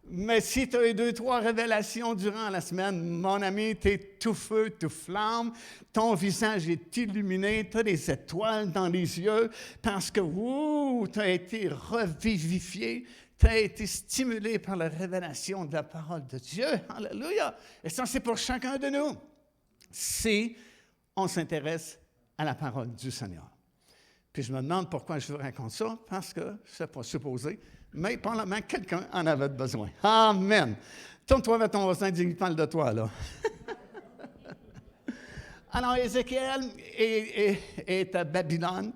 Mais si tu as eu 2-3 révélations durant la semaine, mon ami, tu es tout feu, tout flamme, ton visage est illuminé, tu as des étoiles dans les yeux, parce que tu as été revivifié, tu as été stimulé par la révélation de la parole de Dieu. Alléluia! Et ça, c'est pour chacun de nous. Si on s'intéresse à la parole du Seigneur. Puis je me demande pourquoi je vous raconte ça, parce que je ne sais pas supposé, mais probablement quelqu'un en avait besoin. Amen. Tourne-toi vers ton voisin, dis, il parle de toi, là. Alors, Ézéchiel est à Babylone,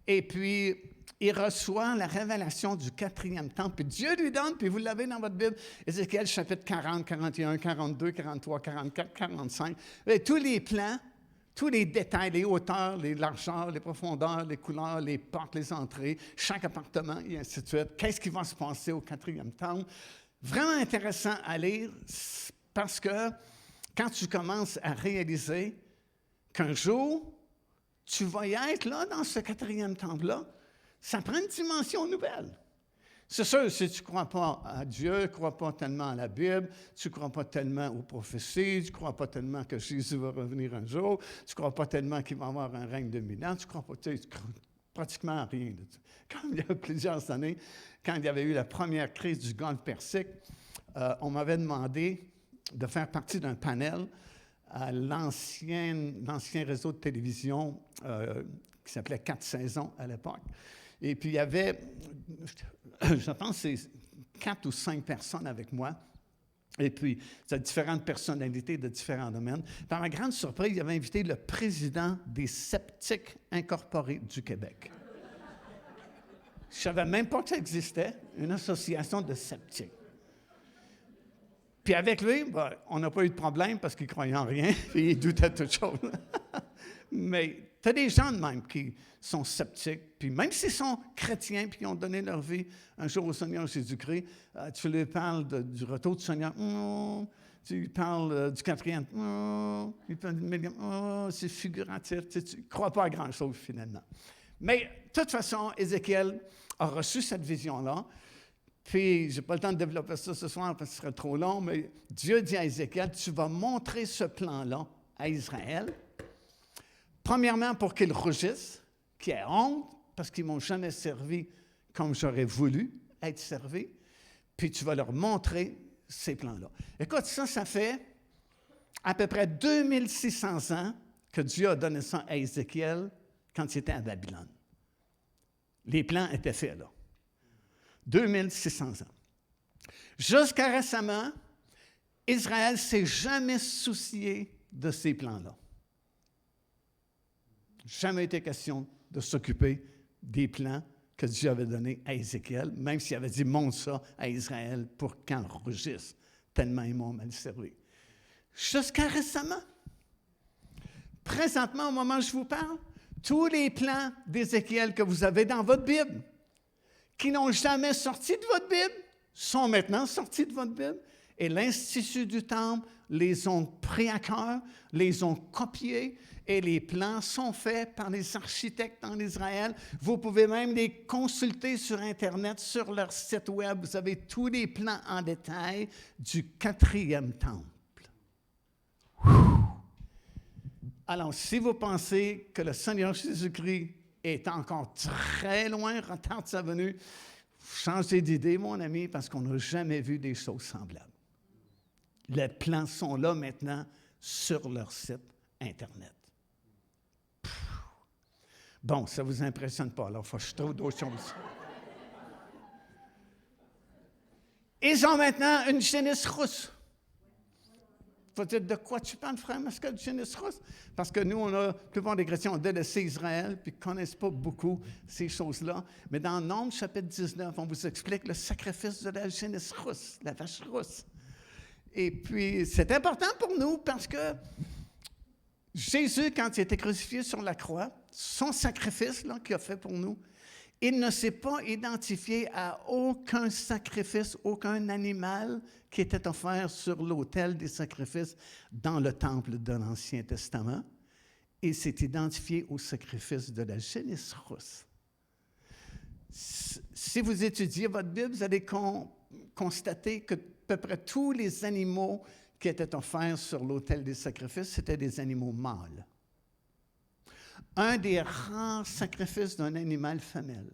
et puis il reçoit la révélation du 4e temple, puis Dieu lui donne, puis vous l'avez dans votre Bible, Ézéchiel chapitre 40, 41, 42, 43, 44, 45, et tous les plans, tous les détails, les hauteurs, les largeurs, les profondeurs, les couleurs, les portes, les entrées, chaque appartement, et ainsi de suite. Qu'est-ce qui va se passer au 4e temple? Vraiment intéressant à lire parce que quand tu commences à réaliser qu'un jour, tu vas y être là dans ce 4e temple-là, ça prend une dimension nouvelle. C'est sûr, si tu ne crois pas à Dieu, tu ne crois pas tellement à la Bible, tu ne crois pas tellement aux prophéties, tu ne crois pas tellement que Jésus va revenir un jour, tu ne crois pas tellement qu'il va avoir un règne de 1000 ans, tu ne crois pratiquement à rien de ça. Comme il y a plusieurs années, quand il y avait eu la première crise du Golfe Persique, on m'avait demandé de faire partie d'un panel à l'ancien réseau de télévision qui s'appelait 4 saisons à l'époque. Et puis, il y avait, je pense, c'est 4 ou 5 personnes avec moi. Et puis, ça a différentes personnalités de différents domaines. Par ma grande surprise, il avait invité le président des Sceptiques Incorporés du Québec. Je ne savais même pas que ça existait, une association de sceptiques. Puis avec lui, ben, on n'a pas eu de problème parce qu'il ne croyait en rien, puis il doutait de toute chose. Mais tu as des gens de même qui sont sceptiques, puis même s'ils sont chrétiens, puis qui ont donné leur vie un jour au Seigneur Jésus-Christ, tu leur parles du retour du Seigneur, tu parles du quatrième, c'est figuratif, tu ne crois pas à grand-chose finalement. Mais de toute façon, Ézéchiel a reçu cette vision-là. Puis, je n'ai pas le temps de développer ça ce soir parce que ce serait trop long, mais Dieu dit à Ézéchiel, tu vas montrer ce plan-là à Israël. Premièrement, pour qu'ils rougissent, qu'ils aient honte, parce qu'ils ne m'ont jamais servi comme j'aurais voulu être servi. Puis, tu vas leur montrer ces plans-là. Écoute, ça fait à peu près 2600 ans que Dieu a donné ça à Ézéchiel quand il était à Babylone. Les plans étaient faits là. 2600 ans. Jusqu'à récemment, Israël ne s'est jamais soucié de ces plans-là. Jamais été question de s'occuper des plans que Dieu avait donnés à Ézéchiel, même s'il avait dit « montre ça à Israël pour qu'en rougisse, tellement ils m'ont mal servi ». Jusqu'à récemment. Présentement, au moment où je vous parle, tous les plans d'Ézéchiel que vous avez dans votre Bible, qui n'ont jamais sorti de votre Bible, sont maintenant sortis de votre Bible. Et l'Institut du Temple les ont pris à cœur, les ont copiés, et les plans sont faits par les architectes en Israël. Vous pouvez même les consulter sur Internet, sur leur site web. Vous avez tous les plans en détail du 4e temple. Alors, si vous pensez que le Seigneur Jésus-Christ est encore très loin, retarde sa venue, changez d'idée, mon ami, parce qu'on n'a jamais vu des choses semblables. Les plans sont là maintenant sur leur site Internet. Bon, ça ne vous impressionne pas, alors il faut que je trouve d'autres choses. Ils ont maintenant une génisse rousse. Il faut dire, de quoi tu parles, frère Mascal, génisse rousse? Parce que nous, la plupart des chrétiens ont délaissé Israël, puis ne connaissent pas beaucoup ces choses-là. Mais dans Nombre, chapitre 19, on vous explique le sacrifice de la génisse rousse, la vache rousse. Et puis, c'est important pour nous parce que Jésus, quand il était crucifié sur la croix, son sacrifice là, qu'il a fait pour nous, il ne s'est pas identifié à aucun sacrifice, aucun animal qui était offert sur l'autel des sacrifices dans le temple de l'Ancien Testament. Il s'est identifié au sacrifice de la génisse rousse. Si vous étudiez votre Bible, vous allez constater que à peu près tous les animaux qui étaient offerts sur l'autel des sacrifices, c'était des animaux mâles. Un des rares sacrifices d'un animal femelle,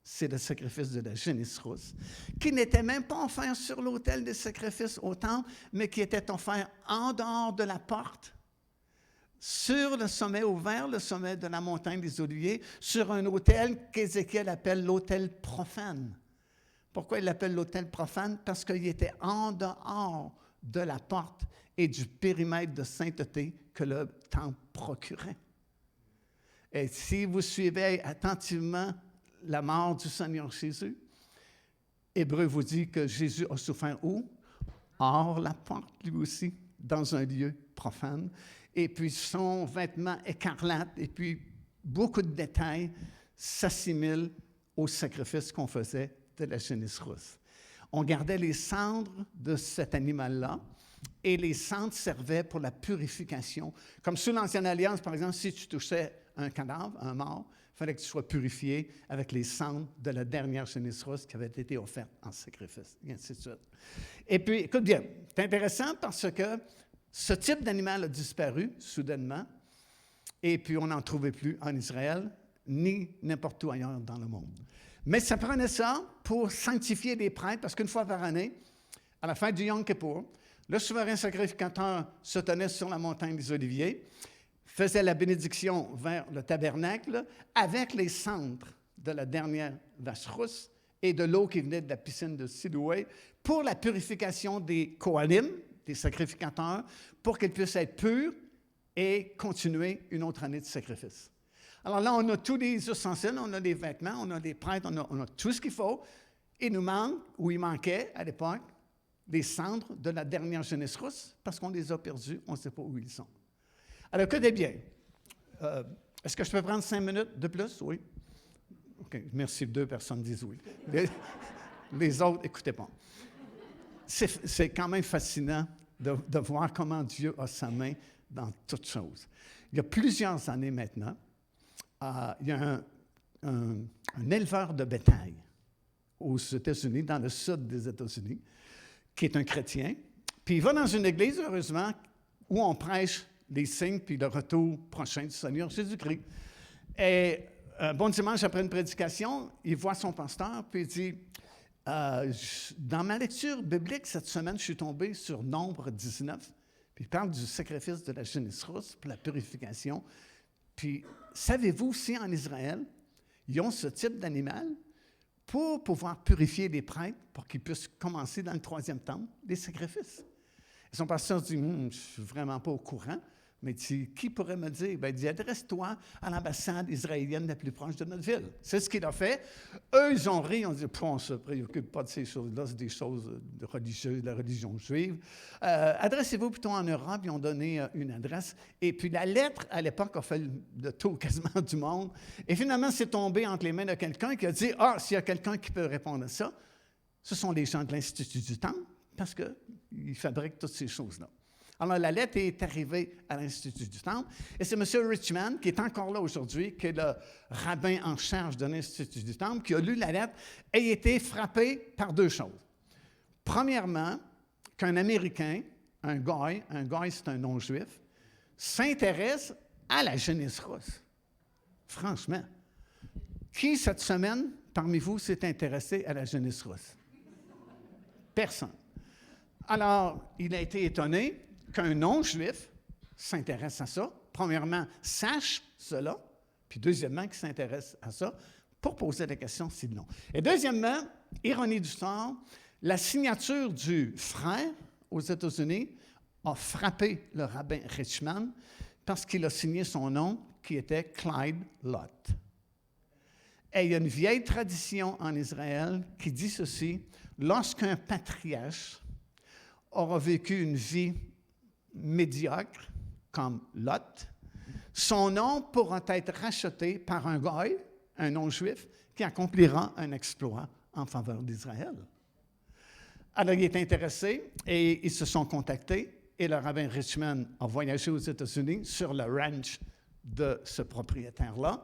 c'est le sacrifice de la génisse rousse, qui n'était même pas offert sur l'autel des sacrifices au temple, mais qui était offert en dehors de la porte, sur le sommet ouvert, le sommet de la montagne des Oliviers, sur un autel qu'Ézéchiel appelle l'autel profane. Pourquoi il l'appelle l'autel profane? Parce qu'il était en dehors de la porte et du périmètre de sainteté que le temple procurait. Et si vous suivez attentivement la mort du Seigneur Jésus, Hébreu vous dit que Jésus a souffert où? Hors la porte, lui aussi, dans un lieu profane. Et puis son vêtement écarlate, et puis beaucoup de détails s'assimilent au sacrifice qu'on faisait de la génisse rousse. On gardait les cendres de cet animal-là, et les cendres servaient pour la purification. Comme sous l'Ancienne Alliance, par exemple, si tu touchais un cadavre, un mort, il fallait que tu sois purifié avec les cendres de la dernière génisse rousse qui avait été offerte en sacrifice, et ainsi de suite. Et puis, écoute bien, c'est intéressant parce que ce type d'animal a disparu soudainement, et puis on n'en trouvait plus en Israël, ni n'importe où ailleurs dans le monde. Mais ça prenait ça pour sanctifier les prêtres, parce qu'une fois par année, à la fin du Yom Kippour, le souverain sacrificateur se tenait sur la montagne des Oliviers, faisait la bénédiction vers le tabernacle avec les cendres de la dernière vache rousse et de l'eau qui venait de la piscine de Siloué pour la purification des Kohanim, des sacrificateurs, pour qu'ils puissent être purs et continuer une autre année de sacrifice. Alors là, on a tous les ustensiles, on a des vêtements, on a des prêtres, on a tout ce qu'il faut. Il nous manque, ou il manquait à l'époque, les cendres de la dernière jeunesse rousse, parce qu'on les a perdus, on ne sait pas où ils sont. Alors, écoutez bien. Est-ce que je peux prendre 5 minutes de plus? Oui. OK, merci, 2 personnes disent oui. Les autres, écoutez pas. C'est quand même fascinant de voir comment Dieu a sa main dans toutes choses. Il y a plusieurs années maintenant, il y a un éleveur de bétail aux États-Unis, dans le sud des États-Unis, qui est un chrétien. Puis il va dans une église, heureusement, où on prêche les signes puis le retour prochain du Seigneur Jésus-Christ. Et un bon dimanche après une prédication, il voit son pasteur, puis il dit, dans ma lecture biblique cette semaine, je suis tombé sur Nombre 19, puis il parle du sacrifice de la jeunesse rousse pour la purification. Puis, savez-vous si en Israël, ils ont ce type d'animal pour pouvoir purifier les prêtres pour qu'ils puissent commencer dans le 3e temple des sacrifices? Et son pasteur dit, je ne suis vraiment pas au courant, mais dit, qui pourrait me dire? Bien, il dit, adresse-toi à l'ambassade israélienne la plus proche de notre ville. C'est ce qu'il a fait. Eux, ils ont ri, on dit, on ne se préoccupe pas de ces choses-là, c'est des choses religieuses, de la religion juive. Adressez-vous plutôt en Europe, ils ont donné une adresse. Et puis la lettre, à l'époque, a fait le tour quasiment du monde. Et finalement, c'est tombé entre les mains de quelqu'un qui a dit, s'il y a quelqu'un qui peut répondre à ça, ce sont les gens de l'Institut du Temple, parce qu'ils fabriquent toutes ces choses-là. Alors, la lettre est arrivée à l'Institut du Temple, et c'est M. Richman, qui est encore là aujourd'hui, qui est le rabbin en charge de l'Institut du Temple, qui a lu la lettre et a été frappé par 2 choses. Premièrement, qu'un Américain, un goy c'est un non-juif, s'intéresse à la jeunesse rousse. Franchement, qui cette semaine, parmi vous, s'est intéressé à la jeunesse rousse? Personne. Alors, il a été étonné qu'un non-juif s'intéresse à ça. Premièrement, sache cela, puis deuxièmement, qu'il s'intéresse à ça pour poser la question si non. Et deuxièmement, ironie du sort, la signature du frère aux États-Unis a frappé le rabbin Richman parce qu'il a signé son nom qui était Clyde Lott. Et il y a une vieille tradition en Israël qui dit ceci: lorsqu'un patriarche aura vécu une vie médiocre, comme Lot, son nom pourra être racheté par un goy, un non-juif, qui accomplira un exploit en faveur d'Israël. Alors, il est intéressé et ils se sont contactés et le rabbin Richman a voyagé aux États-Unis sur le ranch de ce propriétaire-là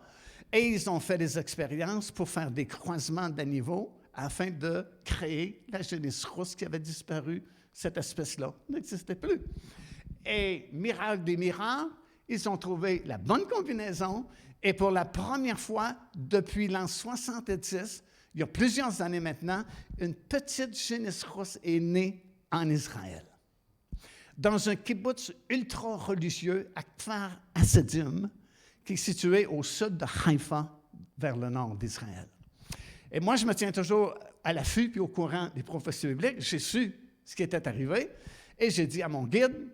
et ils ont fait des expériences pour faire des croisements d'animaux afin de créer la jeunesse rousse qui avait disparu. Cette espèce-là n'existait plus. Et, miracle des miracles, ils ont trouvé la bonne combinaison et pour la première fois depuis l'an 70, il y a plusieurs années maintenant, une petite jeunesse rousse est née en Israël. Dans un kibbutz ultra-religieux à Kfar Hasedim, qui est situé au sud de Haïfa, vers le nord d'Israël. Et moi, je me tiens toujours à l'affût puis au courant des prophéties bibliques. J'ai su ce qui était arrivé. Et j'ai dit à mon guide,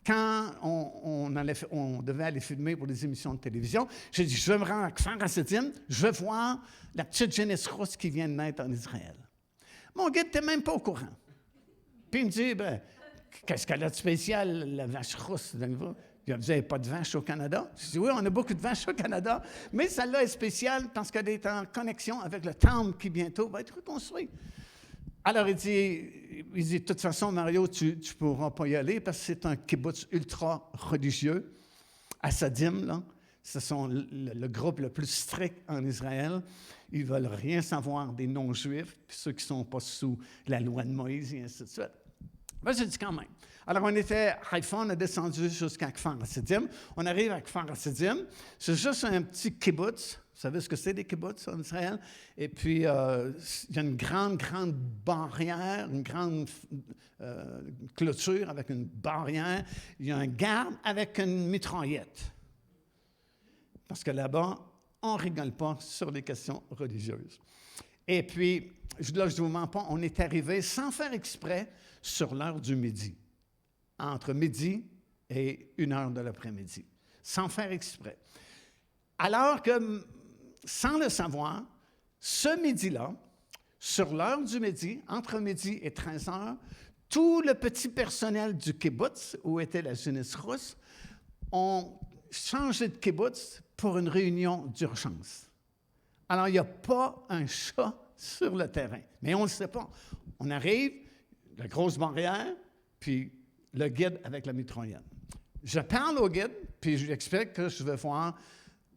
quand on devait aller filmer pour des émissions de télévision, j'ai dit, je vais me rendre à Kfar Hasedim, je vais voir la petite jeunesse rousse qui vient de naître en Israël. Mon guide n'était même pas au courant. Puis il me dit, qu'est-ce qu'elle a de spécial, la vache rousse? Vous n'avez pas de vache au Canada? Je dis, oui, on a beaucoup de vaches au Canada, mais celle-là est spéciale parce qu'elle est en connexion avec le temple qui bientôt va être reconstruit. Alors, il dit, de toute façon, Mario, tu ne pourras pas y aller parce que c'est un kibbutz ultra-religieux. Hasadim, là, ce sont le groupe le plus strict en Israël. Ils ne veulent rien savoir des non-juifs, puis ceux qui ne sont pas sous la loi de Moïse, et ainsi de suite. Ben, j'ai dit quand même. Alors, on était à Haïfa, on a descendu jusqu'à Kfar Hasedim. On arrive à Kfar Hasedim. C'est juste un petit kibbutz. Vous savez ce que c'est, des kibbutz en Israël? Et puis, il y a une grande barrière, une grande clôture avec une barrière. Il y a un garde avec une mitraillette. Parce que là-bas, on ne rigole pas sur les questions religieuses. Et puis, là, je ne vous mens pas, on est arrivé sans faire exprès sur l'heure du midi, entre midi et 1h de l'après-midi, sans faire exprès. Alors que, sans le savoir, ce midi-là, sur l'heure du midi, entre midi et 13h, tout le petit personnel du kibbutz, où était la jeunesse russe, ont changé de kibbutz pour une réunion d'urgence. Alors, il n'y a pas un chat sur le terrain, mais on ne le sait pas. On arrive, la grosse barrière, puis le guide avec la mitraillette. Je parle au guide, puis je lui explique que je vais voir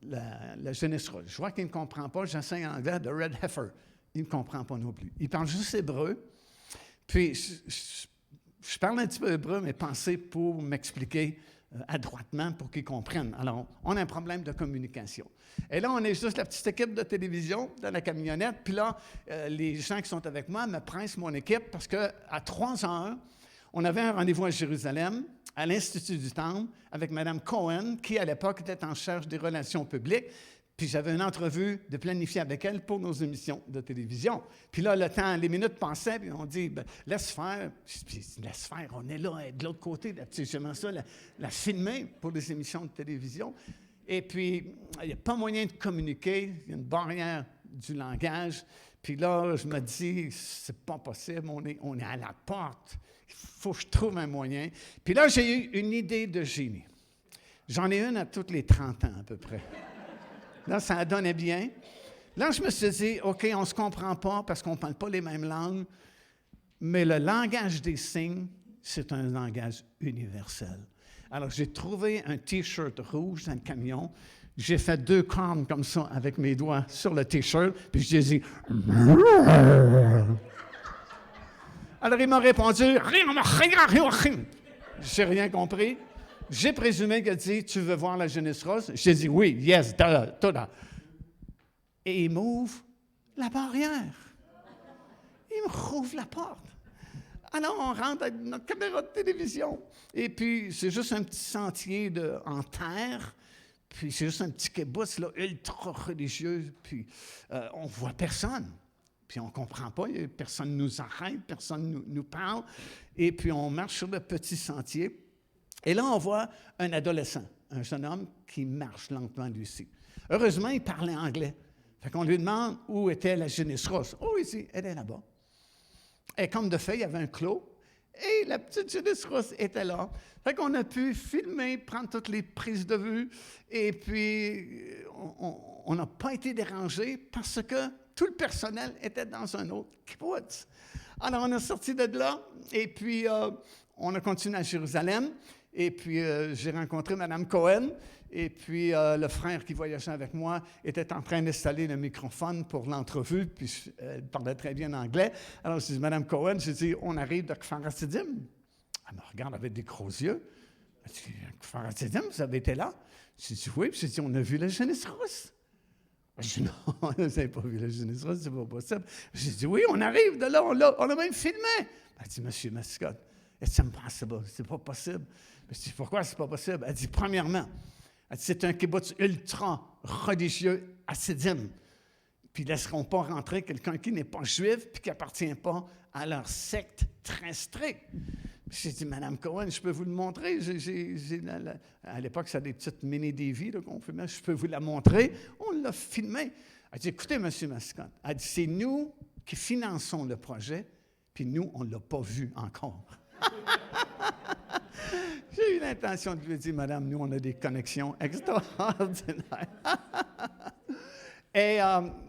la jeunesse russe. Je vois qu'il ne comprend pas, j'enseigne en anglais de Red Heifer. Il ne comprend pas non plus. Il parle juste hébreu. Puis, je parle un petit peu hébreu, mais pensez pour m'expliquer adroitement pour qu'ils comprennent. Alors, on a un problème de communication. Et là, on est juste la petite équipe de télévision dans la camionnette. Puis là, les gens qui sont avec moi me pressent mon équipe parce qu'à 3h, on avait un rendez-vous à Jérusalem, à l'Institut du Temple, avec Mme Cohen, qui, à l'époque, était en charge des relations publiques. Puis j'avais une entrevue de planifier avec elle pour nos émissions de télévision. Puis là, le temps, les minutes passaient, puis on dit, ben, laisse faire. Puis laisse faire, on est là, de l'autre côté. J'aimais ça, la filmer pour les émissions de télévision. Et puis, il n'y a pas moyen de communiquer, il y a une barrière du langage. Puis là, je me dis, c'est pas possible, on est à la porte. Il faut que je trouve un moyen. Puis là, j'ai eu une idée de génie. J'en ai une à tous les 30 ans à peu près. Là, ça donnait bien. Là, je me suis dit, OK, on ne se comprend pas parce qu'on ne parle pas les mêmes langues, mais le langage des signes, c'est un langage universel. Alors, j'ai trouvé un T-shirt rouge dans le camion. J'ai fait 2 cornes comme ça avec mes doigts sur le T-shirt, puis je dis Alors, il m'a répondu, j'ai rien compris. J'ai présumé qu'il a dit, tu veux voir la jeunesse rose? J'ai dit, oui, yes, toda. Et il m'ouvre la barrière. Il me rouvre la porte. Alors, on rentre avec notre caméra de télévision. Et puis, c'est juste un petit sentier en terre. Puis, c'est juste un petit kibbutz, là, ultra religieux. Puis, on ne voit personne. Puis, on ne comprend pas. Personne ne nous arrête, personne nous parle. Et puis, on marche sur le petit sentier. Et là, on voit un adolescent, un jeune homme qui marche lentement, lui aussi. Heureusement, il parlait anglais. Fait qu'on lui demande où était la jeunesse rose. Oh, ici, elle est là-bas. Et comme de fait, il y avait un clos. Et la petite jeunesse rose était là. Fait qu'on a pu filmer, prendre toutes les prises de vue. Et puis, on n'a pas été dérangés parce que tout le personnel était dans un autre kibbutz. Alors, on est sorti de là. Et puis, on a continué à Jérusalem. Et puis, j'ai rencontré Mme Cohen. Et puis, le frère qui voyageait avec moi était en train d'installer le microphone pour l'entrevue. Puis, elle parlait très bien anglais. Alors, je dis, Mme Cohen, j'ai dit, on arrive de Kfar Hasidim. Elle me regarde avec des gros yeux. Elle dit, Kfar Hasidim, vous avez été là? J'ai dit, oui. Puis, j'ai dit, on a vu la jeunesse russe. Je dis, non, vous n'avez pas vu la jeunesse russe, c'est pas possible. J'ai dit, oui, on arrive de là, on l'a même filmé. Elle dit, Monsieur Mascotte, it's impossible, c'est pas possible. Je dis, pourquoi c'est pas possible? Elle dit, premièrement, c'est un kibbutz ultra religieux hassidim. Puis ils ne laisseront pas rentrer quelqu'un qui n'est pas juif puis qui n'appartient pas à leur secte très stricte. J'ai dit, Mme Cohen, je peux vous le montrer. À l'époque, ça a des petites mini-DV qu'on filmait. Je peux vous la montrer. On l'a filmé. Elle dit, écoutez, M. Mascotte, elle dit, c'est nous qui finançons le projet, puis nous, on ne l'a pas vu encore. J'ai eu l'intention de lui dire, Madame, nous, on a des connexions extraordinaires. Et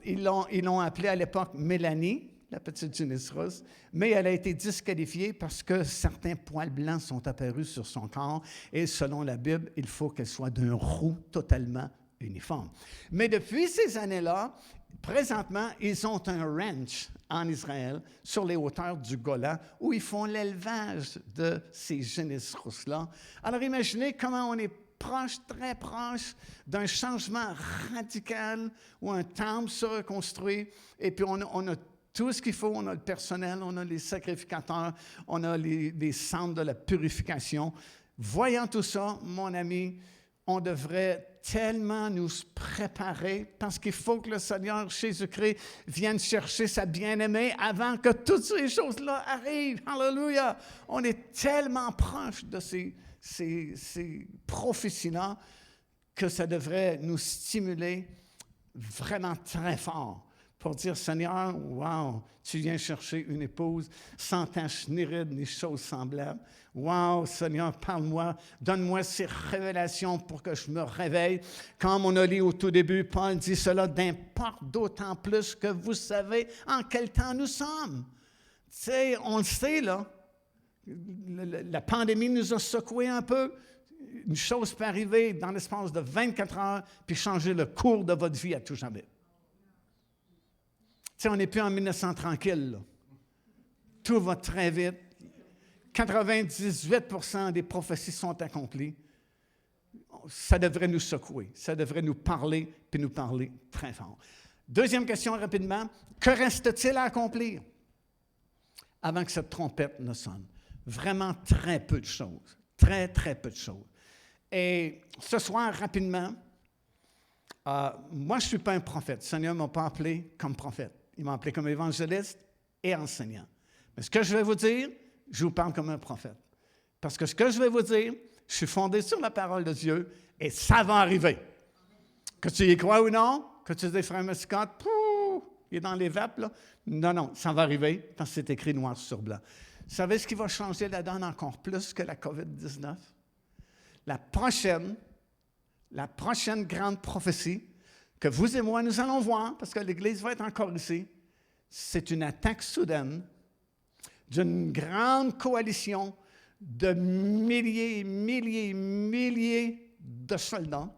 ils l'ont appelée à l'époque Mélanie, la petite jeunesse rose, mais elle a été disqualifiée parce que certains poils blancs sont apparus sur son corps et selon la Bible, il faut qu'elle soit d'un roux totalement uniforme. Mais depuis ces années-là, présentement, ils ont un ranch en Israël, sur les hauteurs du Golan, où ils font l'élevage de ces jeunesses rousses-là. Alors imaginez comment on est proche, très proche d'un changement radical où un temple se reconstruit et puis on a tout ce qu'il faut, on a le personnel, on a les sacrificateurs, on a les centres de la purification. Voyant tout ça, mon ami, on devrait tellement nous préparer parce qu'il faut que le Seigneur Jésus-Christ vienne chercher sa bien-aimée avant que toutes ces choses-là arrivent. Alléluia! On est tellement proche de ces prophéties-là que ça devrait nous stimuler vraiment très fort pour dire, Seigneur, wow, tu viens chercher une épouse sans tache ni ride ni choses semblables. Wow, Seigneur, parle-moi, donne-moi ces révélations pour que je me réveille. Comme on a lu au tout début, Paul dit, cela n'importe d'autant plus que vous savez en quel temps nous sommes. Tu sais, on le sait, là. La pandémie nous a secoués un peu. Une chose peut arriver dans l'espace de 24 heures puis changer le cours de votre vie à tout jamais. Tu sais, on n'est plus en 1900 tranquille, là. Tout va très vite. 98% des prophéties sont accomplies. Ça devrait nous secouer. Ça devrait nous parler, puis nous parler très fort. Deuxième question rapidement. Que reste-t-il à accomplir avant que cette trompette ne sonne? Vraiment très peu de choses. Très, très peu de choses. Et ce soir, rapidement, moi, je ne suis pas un prophète. Le Seigneur ne m'a pas appelé comme prophète. Il m'a appelé comme évangéliste et enseignant. Mais ce que je vais vous dire, je vous parle comme un prophète. Parce que ce que je vais vous dire, je suis fondé sur la parole de Dieu et ça va arriver. Que tu y crois ou non, que tu dis, frère Scott, il est dans les vapes, là. Non, ça va arriver parce que c'est écrit noir sur blanc. Vous savez ce qui va changer la donne encore plus que la COVID-19? La prochaine grande prophétie que vous et moi, nous allons voir, parce que l'Église va être encore ici, c'est une attaque soudaine d'une grande coalition de milliers de soldats,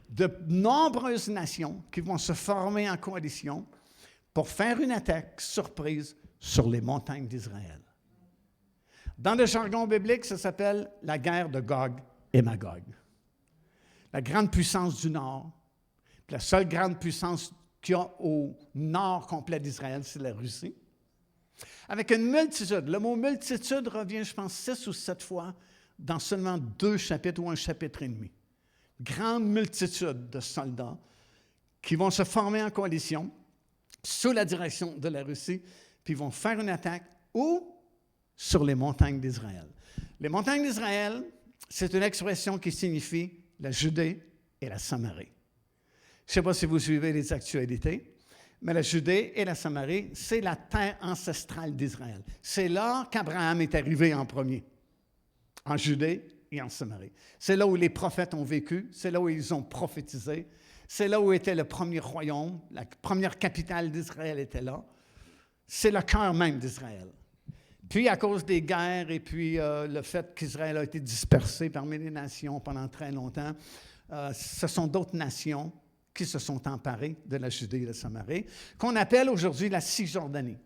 de nombreuses nations qui vont se former en coalition pour faire une attaque surprise sur les montagnes d'Israël. Dans le jargon biblique, ça s'appelle la guerre de Gog et Magog. La grande puissance du Nord, la seule grande puissance qu'il y a au nord complet d'Israël, c'est la Russie. Avec une multitude. Le mot multitude revient, je pense, 6 ou 7 fois dans seulement 2 chapitres ou un chapitre et demi. Grande multitude de soldats qui vont se former en coalition sous la direction de la Russie, puis vont faire une attaque où? Sur les montagnes d'Israël. Les montagnes d'Israël, c'est une expression qui signifie la Judée et la Samarie. Je ne sais pas si vous suivez les actualités, mais la Judée et la Samarie, c'est la terre ancestrale d'Israël. C'est là qu'Abraham est arrivé en premier, en Judée et en Samarie. C'est là où les prophètes ont vécu, c'est là où ils ont prophétisé, c'est là où était le premier royaume, la première capitale d'Israël était là. C'est le cœur même d'Israël. Puis, à cause des guerres et puis le fait qu'Israël a été dispersé parmi les nations pendant très longtemps, ce sont d'autres nations qui se sont emparées de la Judée et de la Samarie, qu'on appelle aujourd'hui la Cisjordanie,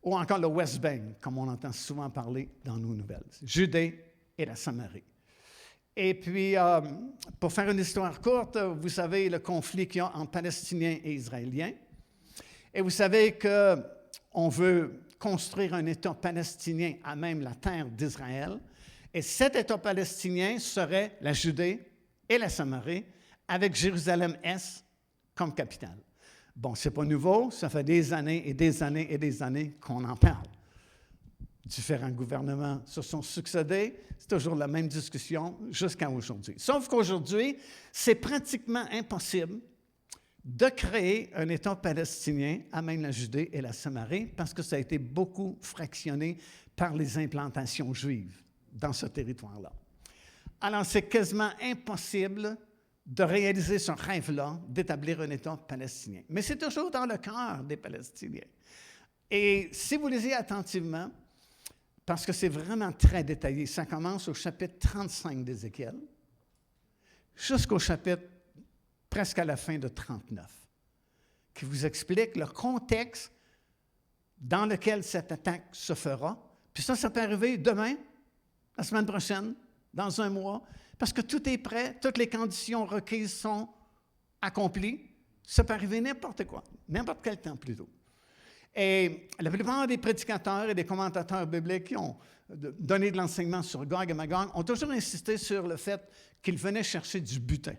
ou encore le West Bank, comme on entend souvent parler dans nos nouvelles. Judée et la Samarie. Et puis, pour faire une histoire courte, vous savez le conflit qu'il y a entre Palestiniens et Israéliens. Et vous savez qu'on veut construire un État palestinien à même la terre d'Israël. Et cet État palestinien serait la Judée et la Samarie, avec Jérusalem-Est comme capitale. Bon, ce n'est pas nouveau, ça fait des années et des années et des années qu'on en parle. Différents gouvernements se sont succédés, c'est toujours la même discussion jusqu'à aujourd'hui. Sauf qu'aujourd'hui, c'est pratiquement impossible de créer un État palestinien à même la Judée et la Samarie parce que ça a été beaucoup fractionné par les implantations juives dans ce territoire-là. Alors, c'est quasiment impossible de réaliser ce rêve-là, d'établir un État palestinien. Mais c'est toujours dans le cœur des Palestiniens. Et si vous lisez attentivement, parce que c'est vraiment très détaillé, ça commence au chapitre 35 d'Ézéchiel, jusqu'au chapitre presque à la fin de 39, qui vous explique le contexte dans lequel cette attaque se fera. Puis ça peut arriver demain, la semaine prochaine, dans un mois, parce que tout est prêt, toutes les conditions requises sont accomplies. Ça peut arriver n'importe quoi, n'importe quel temps plutôt. Et la plupart des prédicateurs et des commentateurs bibliques qui ont donné de l'enseignement sur Gog et Magog ont toujours insisté sur le fait qu'ils venaient chercher du butin.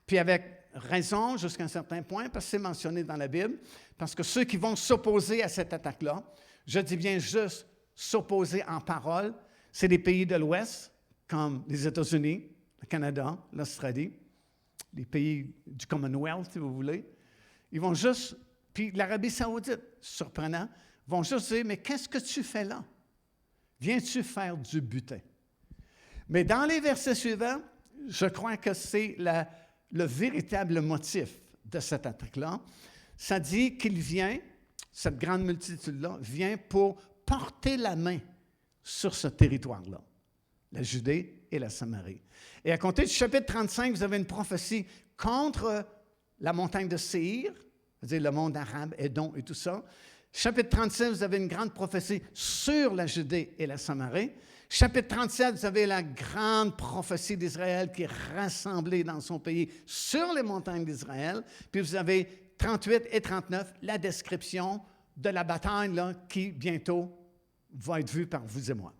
Puis avec raison jusqu'à un certain point, parce que c'est mentionné dans la Bible, parce que ceux qui vont s'opposer à cette attaque-là, je dis bien juste s'opposer en parole, c'est des pays de l'Ouest, comme les États-Unis, le Canada, l'Australie, les pays du Commonwealth, si vous voulez. Ils vont juste, puis l'Arabie saoudite, surprenant, vont juste dire, mais qu'est-ce que tu fais là? Viens-tu faire du butin? Mais dans les versets suivants, je crois que c'est le véritable motif de cette attaque-là. Ça dit qu'il vient, cette grande multitude-là, vient pour porter la main sur ce territoire-là, la Judée et la Samarie. Et à compter du chapitre 35, vous avez une prophétie contre la montagne de Séhir, c'est-à-dire le monde arabe, Édom et tout ça. Chapitre 36, vous avez une grande prophétie sur la Judée et la Samarie. Chapitre 37, vous avez la grande prophétie d'Israël qui est rassemblée dans son pays sur les montagnes d'Israël. Puis vous avez 38 et 39, la description de la bataille là, qui bientôt va être vue par vous et moi.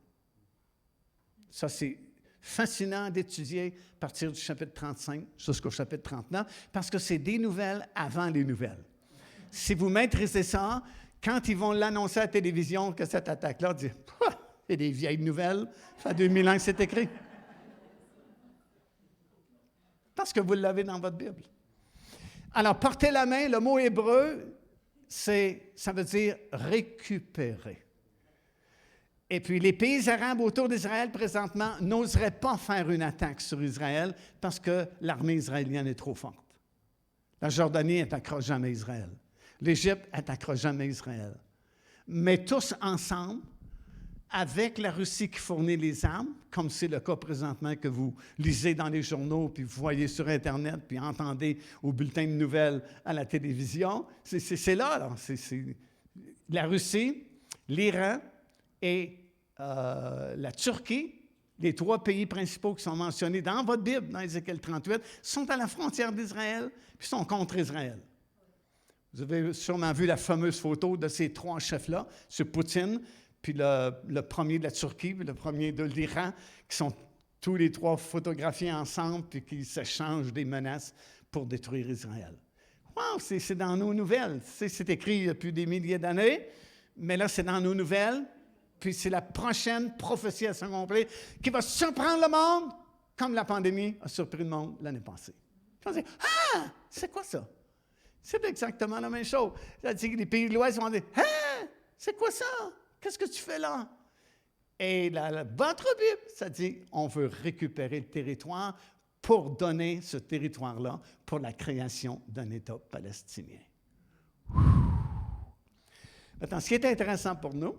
Ça, c'est fascinant d'étudier à partir du chapitre 35 jusqu'au chapitre 39 parce que c'est des nouvelles avant les nouvelles. Si vous maîtrisez ça, quand ils vont l'annoncer à la télévision que cette attaque-là, dit « c'est des vieilles nouvelles, ça fait 2000 ans que c'est écrit. » Parce que vous l'avez dans votre Bible. Alors, porter la main, le mot hébreu, ça veut dire récupérer. Et puis, les pays arabes autour d'Israël, présentement, n'oseraient pas faire une attaque sur Israël parce que l'armée israélienne est trop forte. La Jordanie n'attaquera jamais Israël. L'Égypte n'attaquera jamais Israël. Mais tous ensemble, avec la Russie qui fournit les armes, comme c'est le cas présentement que vous lisez dans les journaux, puis vous voyez sur Internet, puis entendez au bulletin de nouvelles à la télévision, c'est là. C'est la Russie, l'Iran et la Turquie, les 3 pays principaux qui sont mentionnés dans votre Bible, dans Ézéchiel 38, sont à la frontière d'Israël, puis sont contre Israël. Vous avez sûrement vu la fameuse photo de ces 3 chefs-là, c'est Poutine, puis le premier de la Turquie, puis le premier de l'Iran, qui sont tous les 3 photographiés ensemble, puis qui s'échangent des menaces pour détruire Israël. Wow, c'est dans nos nouvelles. C'est écrit depuis des milliers d'années, mais là, c'est dans nos nouvelles, puis c'est la prochaine prophétie à son complet qui va surprendre le monde, comme la pandémie a surpris le monde l'année passée. On dit, ah, c'est quoi ça? C'est exactement la même chose. Les pays de l'Ouest vont dire, ah, c'est quoi ça? Qu'est-ce que tu fais là? Et votre Bible, ça dit, on veut récupérer le territoire pour donner ce territoire-là pour la création d'un État palestinien. Maintenant, ce qui est intéressant pour nous,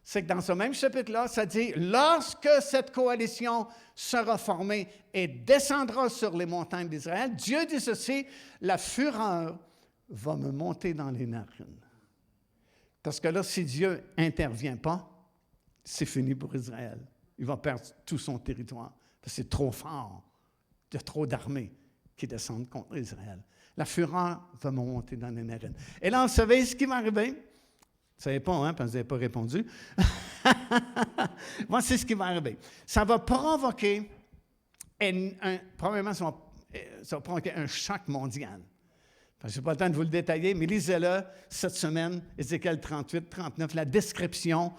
c'est que dans ce même chapitre-là, ça dit, lorsque cette coalition sera formée et descendra sur les montagnes d'Israël, Dieu dit ceci, la fureur va me monter dans les narines. Parce que là, si Dieu n'intervient pas, c'est fini pour Israël. Il va perdre tout son territoire. Parce que c'est trop fort. Il y a trop d'armées qui descendent contre Israël. La fureur va me monter dans les narines. Et là, vous savez ce qui va arriver? Vous ne savez pas, hein, parce que vous n'avez pas répondu. Voici ce qui va arriver. Ça va provoquer, premièrement, ça va provoquer un choc mondial. Je n'ai pas le temps de vous le détailler, mais lisez-le cette semaine, Ézéchiel 38, 39, la description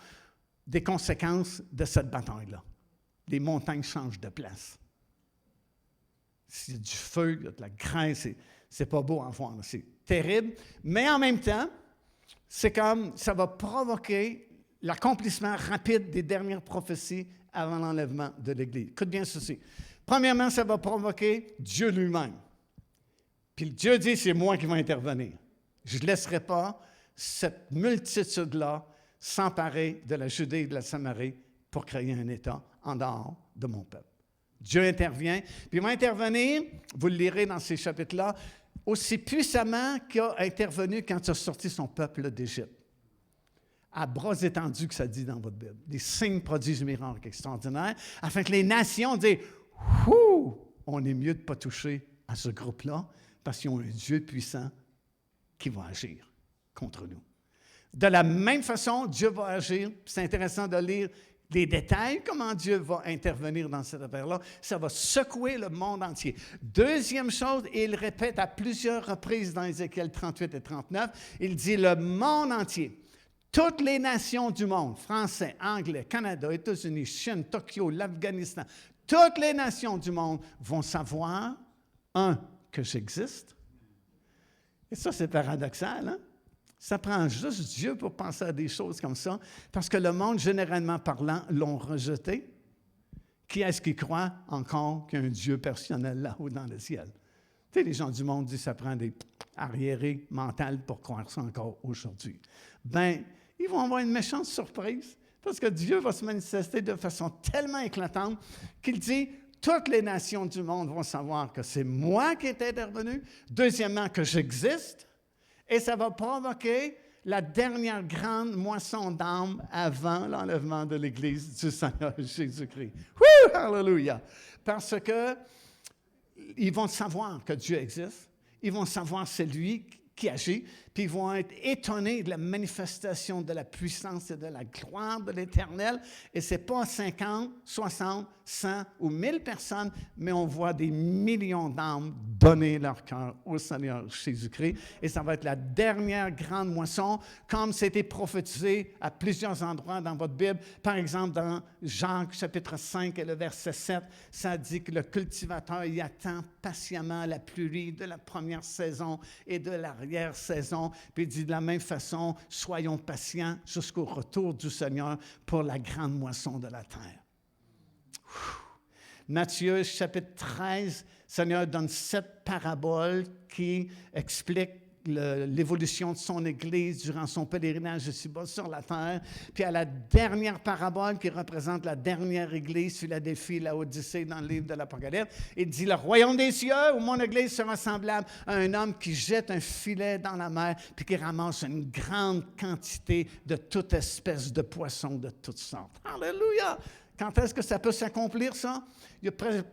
des conséquences de cette bataille-là. Les montagnes changent de place. Il y a du feu, il y a de la graisse, c'est pas beau à voir, c'est terrible. Mais en même temps, c'est comme ça va provoquer l'accomplissement rapide des dernières prophéties avant l'enlèvement de l'Église. Écoute bien ceci. Premièrement, ça va provoquer Dieu lui-même. Puis Dieu dit, c'est moi qui vais intervenir. Je ne laisserai pas cette multitude-là s'emparer de la Judée et de la Samarie pour créer un État en dehors de mon peuple. Dieu intervient, puis il va intervenir, vous le lirez dans ces chapitres-là, aussi puissamment qu'il a intervenu quand il a sorti son peuple d'Égypte. À bras étendus que ça dit dans votre Bible. Des signes, prodiges, miracles extraordinaires, afin que les nations disent « Ouh, on est mieux de ne pas toucher à ce groupe-là, parce qu'ils ont un Dieu puissant qui va agir. » contre nous. De la même façon, Dieu va agir. C'est intéressant de lire les détails, comment Dieu va intervenir dans cette affaire-là. Ça va secouer le monde entier. Deuxième chose, il répète à plusieurs reprises dans Ézéchiel 38 et 39, il dit le monde entier. Toutes les nations du monde, français, anglais, Canada, États-Unis, Chine, Tokyo, l'Afghanistan, toutes les nations du monde vont savoir, que j'existe. Et ça, c'est paradoxal, hein? Ça prend juste Dieu pour penser à des choses comme ça, parce que le monde, généralement parlant, l'ont rejeté. Qui est-ce qui croit encore qu'il y a un Dieu personnel là-haut dans le ciel? Tu sais, les gens du monde disent que ça prend des arriérés mentales pour croire ça encore aujourd'hui. Bien, ils vont avoir une méchante surprise, parce que Dieu va se manifester de façon tellement éclatante qu'il dit « Toutes les nations du monde vont savoir que c'est moi qui est intervenu. Deuxièmement, que j'existe. » Et ça va provoquer la dernière grande moisson d'âmes avant l'enlèvement de l'Église du Seigneur Jésus-Christ. Wouh! Alléluia! Parce que ils vont savoir que Dieu existe. Ils vont savoir c'est lui qui agit. Puis ils vont être étonnés de la manifestation de la puissance et de la gloire de l'Éternel. Et ce n'est pas 50, 60, 100 ou 1000 personnes, mais on voit des millions d'âmes donner leur cœur au Seigneur Jésus-Christ. Et ça va être la dernière grande moisson, comme c'était prophétisé à plusieurs endroits dans votre Bible. Par exemple, dans Jacques chapitre 5 et le verset 7, ça dit que le cultivateur y attend patiemment la pluie de la première saison et de l'arrière-saison. Puis il dit de la même façon, soyons patients jusqu'au retour du Seigneur pour la grande moisson de la terre. Matthieu chapitre 13, le Seigneur donne 7 paraboles qui expliquent l'évolution de son Église durant son pèlerinage ici-bas sur la terre. Puis à la dernière parabole qui représente la dernière Église, Philadelphie, Laodicée, dans le livre de l'Apocalypse, il dit « Le royaume des cieux, où mon Église sera semblable à un homme qui jette un filet dans la mer puis qui ramasse une grande quantité de toute espèce de poissons de toutes sortes. » Alléluia! Quand est-ce que ça peut s'accomplir, ça? Il y a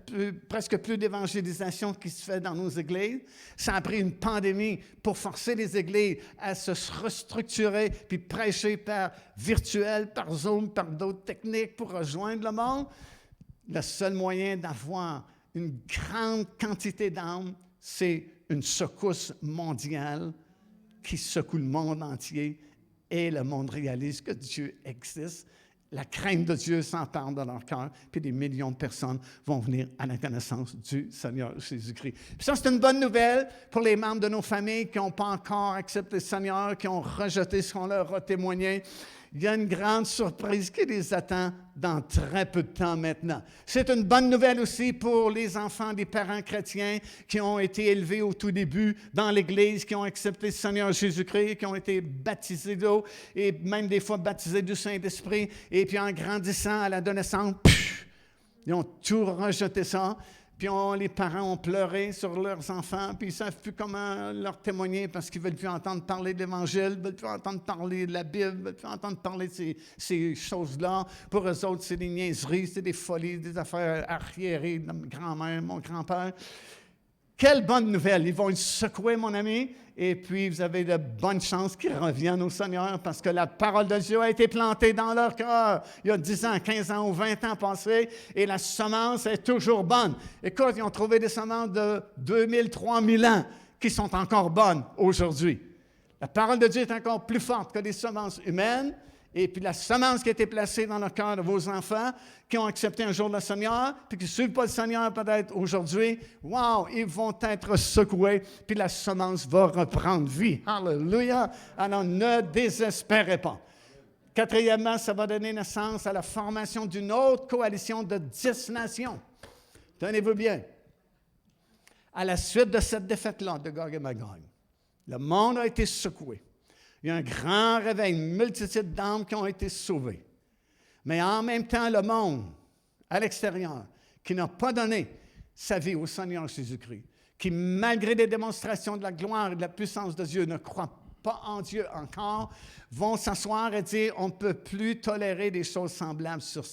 presque plus d'évangélisation qui se fait dans nos églises. Ça a pris une pandémie pour forcer les églises à se restructurer puis prêcher par virtuel, par Zoom, par d'autres techniques pour rejoindre le monde. Le seul moyen d'avoir une grande quantité d'âmes, c'est une secousse mondiale qui secoue le monde entier et le monde réalise que Dieu existe. La crainte de Dieu s'empare dans leur cœur, puis des millions de personnes vont venir à la connaissance du Seigneur Jésus-Christ. Puis ça, c'est une bonne nouvelle pour les membres de nos familles qui n'ont pas encore accepté le Seigneur, qui ont rejeté ce qu'on leur a témoigné. Il y a une grande surprise qui les attend dans très peu de temps maintenant. C'est une bonne nouvelle aussi pour les enfants des parents chrétiens qui ont été élevés au tout début dans l'Église, qui ont accepté le Seigneur Jésus-Christ, qui ont été baptisés d'eau et même des fois baptisés du Saint-Esprit. Et puis en grandissant à l'adolescence, ils ont tout rejeté ça. Puis les parents ont pleuré sur leurs enfants, puis ils ne savent plus comment leur témoigner parce qu'ils ne veulent plus entendre parler de l'Évangile, ils ne veulent plus entendre parler de la Bible, ils ne veulent plus entendre parler de ces choses-là. Pour eux autres, c'est des niaiseries, c'est des folies, des affaires arriérées de ma grand-mère, mon grand-père. Quelle bonne nouvelle! Ils vont être secoués, mon ami, et puis vous avez de bonnes chances qu'ils reviennent au Seigneur parce que la parole de Dieu a été plantée dans leur cœur il y a 10 ans, 15 ans ou 20 ans passés, et la semence est toujours bonne. Écoute, ils ont trouvé des semences de 2000, 3000 ans qui sont encore bonnes aujourd'hui. La parole de Dieu est encore plus forte que les semences humaines. Et puis la semence qui a été placée dans le cœur de vos enfants, qui ont accepté un jour le Seigneur, puis qui ne suivent pas le Seigneur peut-être aujourd'hui, wow, ils vont être secoués, puis la semence va reprendre vie. Alléluia! Alors ne désespérez pas. Quatrièmement, ça va donner naissance à la formation d'une autre coalition de 10 nations. Tenez-vous bien. À la suite de cette défaite-là de Gog et Magog, le monde a été secoué. Il y a un grand réveil, une multitude d'âmes qui ont été sauvées. Mais en même temps, le monde, à l'extérieur, qui n'a pas donné sa vie au Seigneur Jésus-Christ, qui, malgré les démonstrations de la gloire et de la puissance de Dieu, ne croient pas en Dieu encore, vont s'asseoir et dire, on ne peut plus tolérer des choses semblables sur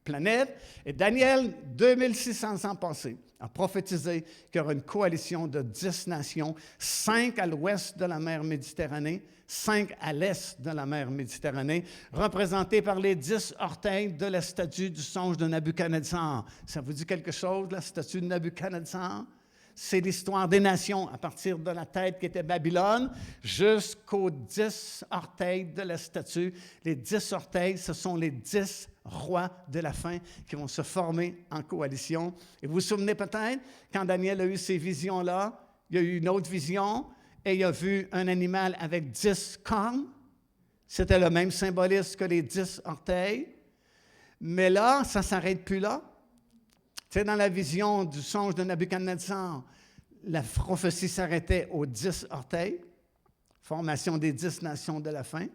planète. Et Daniel, 2600 ans passés, a prophétisé qu'il y aura une coalition de 10 nations, 5 à l'ouest de la mer Méditerranée, 5 à l'est de la mer Méditerranée, représentées par les 10 orteils de la statue du songe de Nabuchodonosor. Ça vous dit quelque chose, la statue de Nabuchodonosor? C'est l'histoire des nations, à partir de la tête qui était Babylone, jusqu'aux 10 orteils de la statue. Les 10 orteils, ce sont les 10 rois de la fin qui vont se former en coalition. Et vous vous souvenez peut-être, quand Daniel a eu ces visions-là, il y a eu une autre vision, et il a vu un animal avec 10 cornes. C'était le même symbolisme que les 10 orteils. Mais là, ça ne s'arrête plus là. Tu sais, dans la vision du songe de Nabuchodonosor, la prophétie s'arrêtait aux 10 orteils, formation des 10 nations de la fin.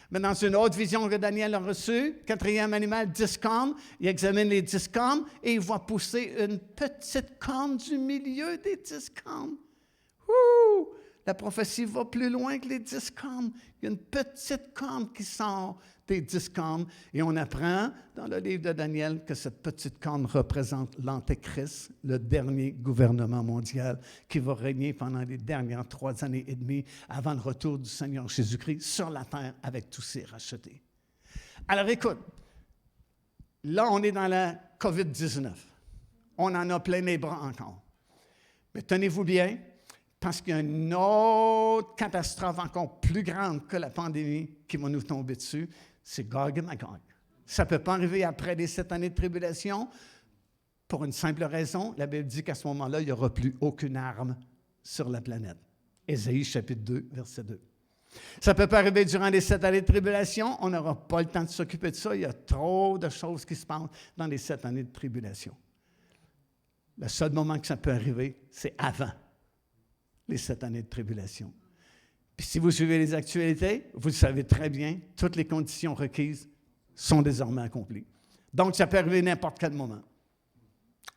Mais dans une autre vision que Daniel a reçue, quatrième animal, 10 cornes, il examine les 10 cornes et il voit pousser une petite corne du milieu des 10 cornes. Ouh! La prophétie va plus loin que les 10 cornes. Il y a une petite corne qui sort des 10 cornes. Et on apprend dans le livre de Daniel que cette petite corne représente l'Antéchrist, le dernier gouvernement mondial qui va régner pendant les dernières 3 années et demie avant le retour du Seigneur Jésus-Christ sur la terre avec tous ses rachetés. Alors écoute, là on est dans la COVID-19. On en a plein les bras encore. Mais tenez-vous bien, parce qu'il y a une autre catastrophe encore plus grande que la pandémie qui va nous tomber dessus, c'est Gog et Magog. Ça ne peut pas arriver après les 7 années de tribulation pour une simple raison. La Bible dit qu'à ce moment-là, il n'y aura plus aucune arme sur la planète. Ésaïe chapitre 2, verset 2. Ça ne peut pas arriver durant les 7 années de tribulation. On n'aura pas le temps de s'occuper de ça. Il y a trop de choses qui se passent dans les 7 années de tribulation. Le seul moment que ça peut arriver, c'est avant les 7 années de tribulation. Puis si vous suivez les actualités, vous le savez très bien, toutes les conditions requises sont désormais accomplies. Donc, ça peut arriver n'importe quel moment.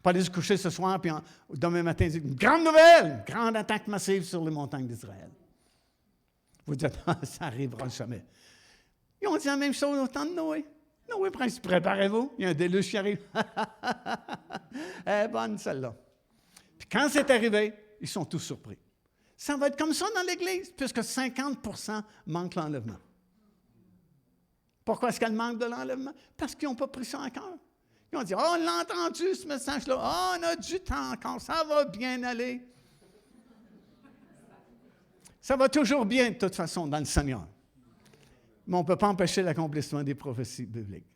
Pas aller se coucher ce soir, puis demain matin, dire une grande nouvelle, une grande attaque massive sur les montagnes d'Israël. Vous dites, ça n'arrivera jamais. Ils ont dit la même chose au temps de Noé. Noé, préparez-vous, il y a un déluge qui arrive. Elle est bonne, celle-là. Puis quand c'est arrivé, ils sont tous surpris. Ça va être comme ça dans l'Église, puisque 50% manquent l'enlèvement. Pourquoi est-ce qu'elle manque de l'enlèvement? Parce qu'ils n'ont pas pris ça en cœur. Ils ont dit, on l'a entendu ce message-là, on a du temps encore, ça va bien aller. Ça va toujours bien de toute façon dans le Seigneur. Mais on ne peut pas empêcher l'accomplissement des prophéties bibliques.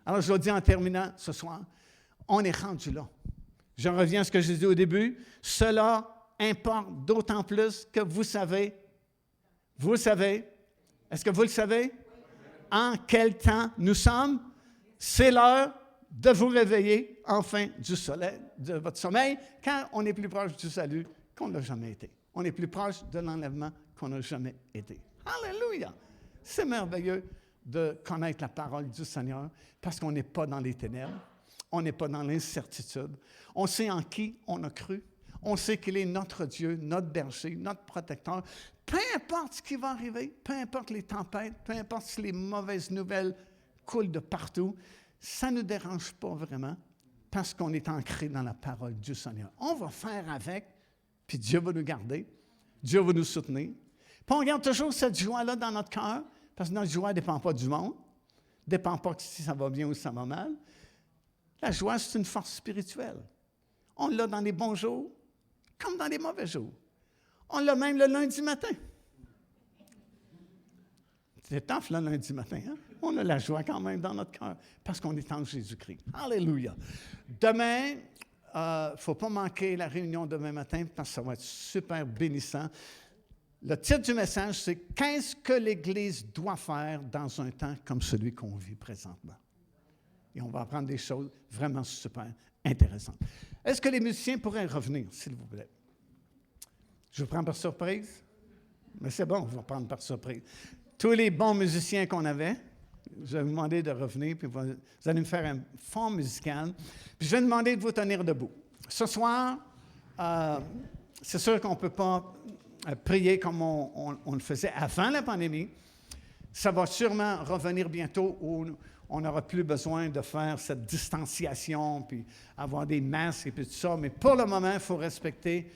Alors je vous dis en terminant ce soir, on est rendu là. Je reviens à ce que j'ai dit au début, cela importe d'autant plus que vous savez, est-ce que vous le savez? En quel temps nous sommes? C'est l'heure de vous réveiller enfin du soleil, de votre sommeil, car on est plus proche du salut qu'on n'a jamais été. On est plus proche de l'enlèvement qu'on n'a jamais été. Alléluia! C'est merveilleux de connaître la parole du Seigneur parce qu'on n'est pas dans les ténèbres, on n'est pas dans l'incertitude. On sait en qui on a cru. On sait qu'il est notre Dieu, notre berger, notre protecteur. Peu importe ce qui va arriver, peu importe les tempêtes, peu importe si les mauvaises nouvelles coulent de partout, ça ne nous dérange pas vraiment parce qu'on est ancré dans la parole du Seigneur. On va faire avec, puis Dieu va nous garder, Dieu va nous soutenir. Puis on garde toujours cette joie-là dans notre cœur, parce que notre joie ne dépend pas du monde, ne dépend pas si ça va bien ou si ça va mal. La joie, c'est une force spirituelle. On l'a dans les bons jours, comme dans les mauvais jours. On l'a même le lundi matin. C'est tough le lundi matin, hein? On a la joie quand même dans notre cœur, parce qu'on est en Jésus-Christ. Alléluia! Demain, il ne faut pas manquer la réunion demain matin, parce que ça va être super bénissant. Le titre du message, c'est « Qu'est-ce que l'Église doit faire dans un temps comme celui qu'on vit présentement? » Et on va apprendre des choses vraiment super intéressantes. Est-ce que les musiciens pourraient revenir, s'il vous plaît? Je vous prends par surprise? Mais c'est bon, je vous prendre par surprise. Tous les bons musiciens qu'on avait, je vais vous demander de revenir, puis vous allez me faire un fond musical. Puis je vais demander de vous tenir debout. Ce soir, c'est sûr qu'on ne peut pas prier comme on le faisait avant la pandémie. Ça va sûrement revenir bientôt où on n'aura plus besoin de faire cette distanciation, puis avoir des masques et puis tout ça. Mais pour le moment, il faut respecter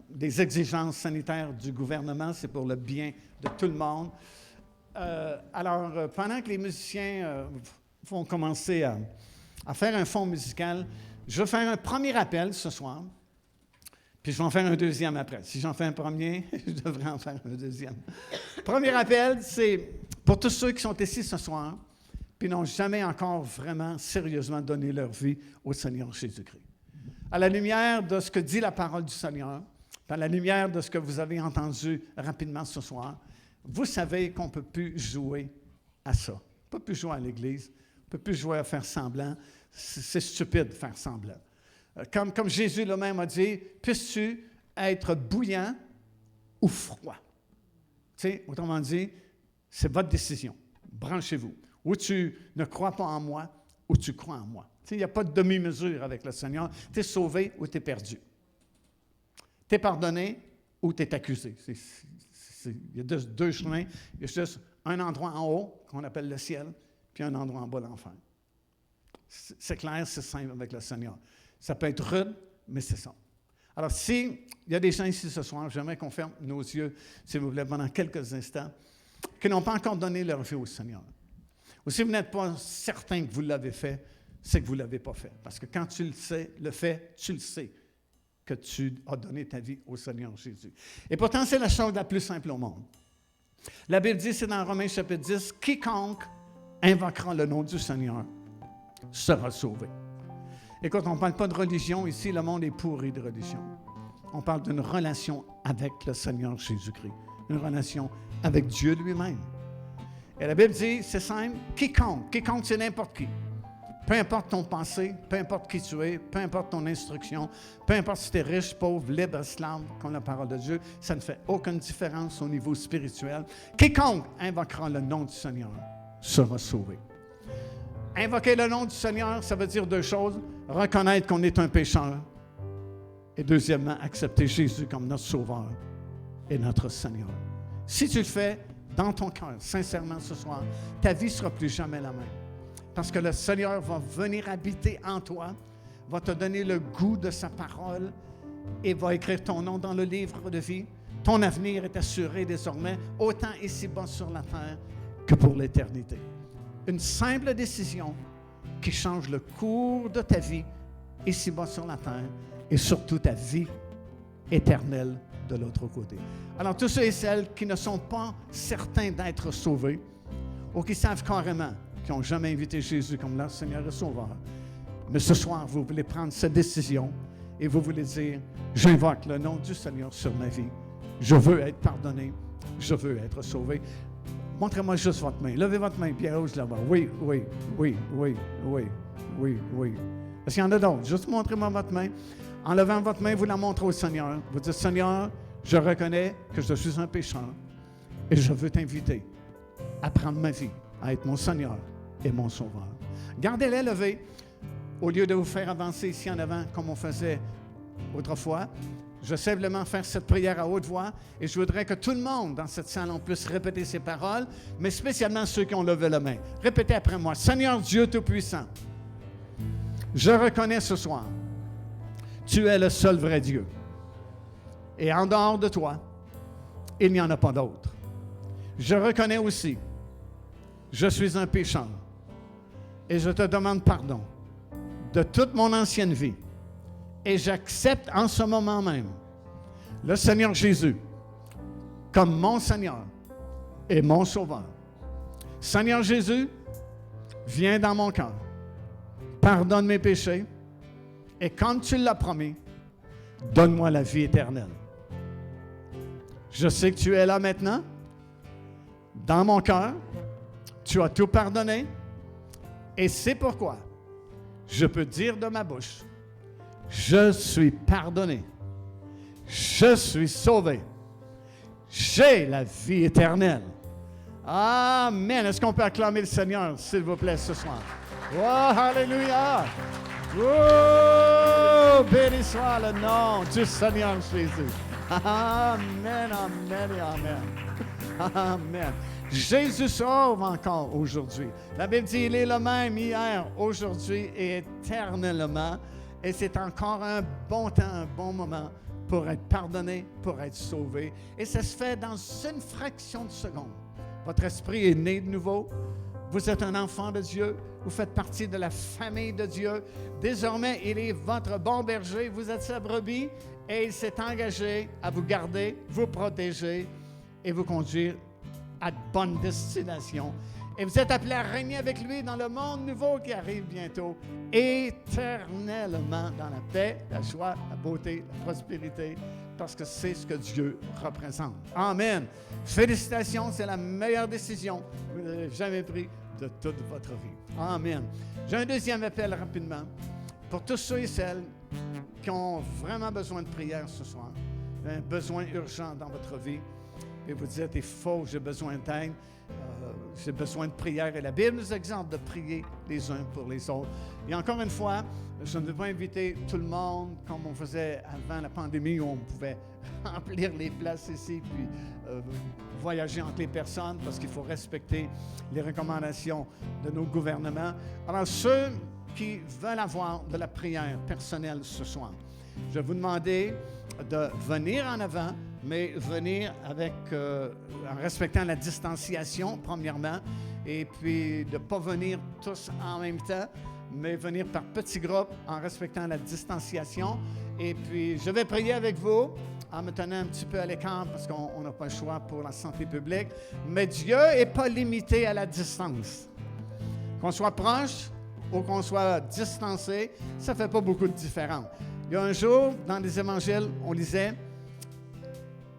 des exigences sanitaires du gouvernement. C'est pour le bien de tout le monde. Alors, pendant que les musiciens vont commencer à faire un fond musical, je vais faire un premier appel ce soir, puis je vais en faire un deuxième après. Si j'en fais un premier, je devrais en faire un deuxième. Premier appel, c'est pour tous ceux qui sont ici ce soir, puis n'ont jamais encore vraiment sérieusement donné leur vie au Seigneur Jésus-Christ. À la lumière de ce que dit la parole du Seigneur, à la lumière de ce que vous avez entendu rapidement ce soir, vous savez qu'on ne peut plus jouer à ça. On ne peut plus jouer à l'Église, on ne peut plus jouer à faire semblant. C'est stupide de faire semblant. Comme Jésus lui-même a dit, puisses-tu être bouillant ou froid? Tu sais, autrement dit, c'est votre décision. Branchez-vous. Ou tu ne crois pas en moi, ou tu crois en moi. Tu sais, il n'y a pas de demi-mesure avec le Seigneur. Tu es sauvé ou tu es perdu. Tu es pardonné ou tu es accusé. Il y a deux chemins. Il y a juste un endroit en haut, qu'on appelle le ciel, puis un endroit en bas, l'enfer. C'est clair, c'est simple avec le Seigneur. Ça peut être rude, mais c'est ça. Alors, s'il y a des gens ici ce soir, j'aimerais qu'on ferme nos yeux, s'il vous plaît, pendant quelques instants, qui n'ont pas encore donné leur vie au Seigneur. Ou si vous n'êtes pas certain que vous l'avez fait, c'est que vous ne l'avez pas fait. Parce que quand tu le fais, tu le sais que tu as donné ta vie au Seigneur Jésus. Et pourtant, c'est la chose la plus simple au monde. La Bible dit, c'est dans Romains chapitre 10, « Quiconque invoquera le nom du Seigneur sera sauvé. » Écoute, on ne parle pas de religion ici, le monde est pourri de religion. On parle d'une relation avec le Seigneur Jésus-Christ, une relation avec Dieu lui-même. Et la Bible dit, c'est simple, quiconque c'est n'importe qui. Peu importe ton passé, peu importe qui tu es, peu importe ton instruction, peu importe si tu es riche, pauvre, libre, esclave, comme la parole de Dieu, ça ne fait aucune différence au niveau spirituel. Quiconque invoquera le nom du Seigneur sera sauvé. Invoquer le nom du Seigneur, ça veut dire deux choses. Reconnaître qu'on est un pécheur. Et deuxièmement, accepter Jésus comme notre Sauveur et notre Seigneur. Si tu le fais dans ton cœur, sincèrement ce soir, ta vie ne sera plus jamais la même. Parce que le Seigneur va venir habiter en toi, va te donner le goût de sa parole et va écrire ton nom dans le livre de vie. Ton avenir est assuré désormais, autant ici-bas sur la terre que pour l'éternité. Une simple décision qui change le cours de ta vie ici-bas sur la terre et surtout ta vie éternelle de l'autre côté. Alors, tous ceux et celles qui ne sont pas certains d'être sauvés ou qui savent carrément qui n'ont jamais invité Jésus comme leur Seigneur et Sauveur, mais ce soir, vous voulez prendre cette décision et vous voulez dire, j'invoque le nom du Seigneur sur ma vie. Je veux être pardonné. Je veux être sauvé. Montrez-moi juste votre main. Levez votre main bien haute là-bas. Oui. Est-ce qu'il y en a d'autres? Juste montrez-moi votre main. En levant votre main, vous la montrez au Seigneur. Vous dites, Seigneur, je reconnais que je suis un pécheur et je veux t'inviter à prendre ma vie, à être mon Seigneur et mon Sauveur. Gardez-les levés au lieu de vous faire avancer ici en avant comme on faisait autrefois. Je vais simplement faire cette prière à haute voix et je voudrais que tout le monde dans cette salle puisse répéter ces paroles, mais spécialement ceux qui ont levé la main. Répétez après moi. Seigneur Dieu Tout-Puissant, je reconnais ce soir, tu es le seul vrai Dieu. Et en dehors de toi, il n'y en a pas d'autre. Je reconnais aussi, je suis un pécheur et je te demande pardon de toute mon ancienne vie. Et j'accepte en ce moment même le Seigneur Jésus comme mon Seigneur et mon Sauveur. Seigneur Jésus, viens dans mon cœur. Pardonne mes péchés. Et comme tu l'as promis, donne-moi la vie éternelle. Je sais que tu es là maintenant, dans mon cœur. Tu as tout pardonné. Et c'est pourquoi je peux dire de ma bouche, je suis pardonné. Je suis sauvé. J'ai la vie éternelle. Amen. Est-ce qu'on peut acclamer le Seigneur, s'il vous plaît, ce soir? Oh, alléluia. Oh, béni soit le nom du Seigneur Jésus. Amen, amen et amen. Amen. Jésus sauve encore aujourd'hui. La Bible dit, il est le même hier, aujourd'hui et éternellement. Et c'est encore un bon temps, un bon moment pour être pardonné, pour être sauvé. Et ça se fait dans une fraction de seconde. Votre esprit est né de nouveau. Vous êtes un enfant de Dieu. Vous faites partie de la famille de Dieu. Désormais, il est votre bon berger. Vous êtes sa brebis et il s'est engagé à vous garder, vous protéger et vous conduire à de bonnes destinations. Et vous êtes appelés à régner avec lui dans le monde nouveau qui arrive bientôt, éternellement dans la paix, la joie, la beauté, la prospérité, parce que c'est ce que Dieu représente. Amen. Félicitations, c'est la meilleure décision que vous avez jamais prise de toute votre vie. Amen. J'ai un deuxième appel rapidement pour tous ceux et celles qui ont vraiment besoin de prière ce soir, un besoin urgent dans votre vie. Et vous dites, il faut, j'ai besoin d'aide, j'ai besoin de prière. Et la Bible nous exhorte de prier les uns pour les autres. Et encore une fois, je ne veux pas inviter tout le monde comme on faisait avant la pandémie où on pouvait remplir les places ici puis voyager entre les personnes parce qu'il faut respecter les recommandations de nos gouvernements. Alors, ceux qui veulent avoir de la prière personnelle ce soir, je vais vous demander de venir en avant, mais venir avec, en respectant la distanciation, premièrement, et puis de ne pas venir tous en même temps, mais venir par petits groupes en respectant la distanciation. Et puis, je vais prier avec vous en me tenant un petit peu à l'écart parce qu'on n'a pas le choix pour la santé publique. Mais Dieu n'est pas limité à la distance. Qu'on soit proche ou qu'on soit distancé, ça ne fait pas beaucoup de différence. Il y a un jour, dans les évangiles, on lisait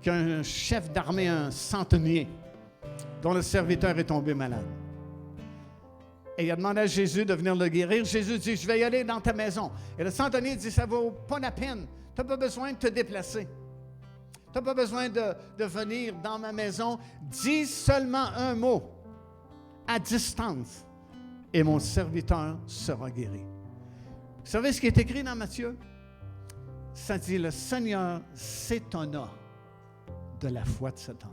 qu'il y a un chef d'armée, un centenier, dont le serviteur est tombé malade. Et il a demandé à Jésus de venir le guérir. Jésus dit, je vais y aller dans ta maison. Et le centenier dit, ça ne vaut pas la peine. Tu n'as pas besoin de te déplacer. Tu n'as pas besoin de venir dans ma maison. Dis seulement un mot à distance et mon serviteur sera guéri. Vous savez ce qui est écrit dans Matthieu? Ça dit, le Seigneur s'étonna de la foi de cet homme.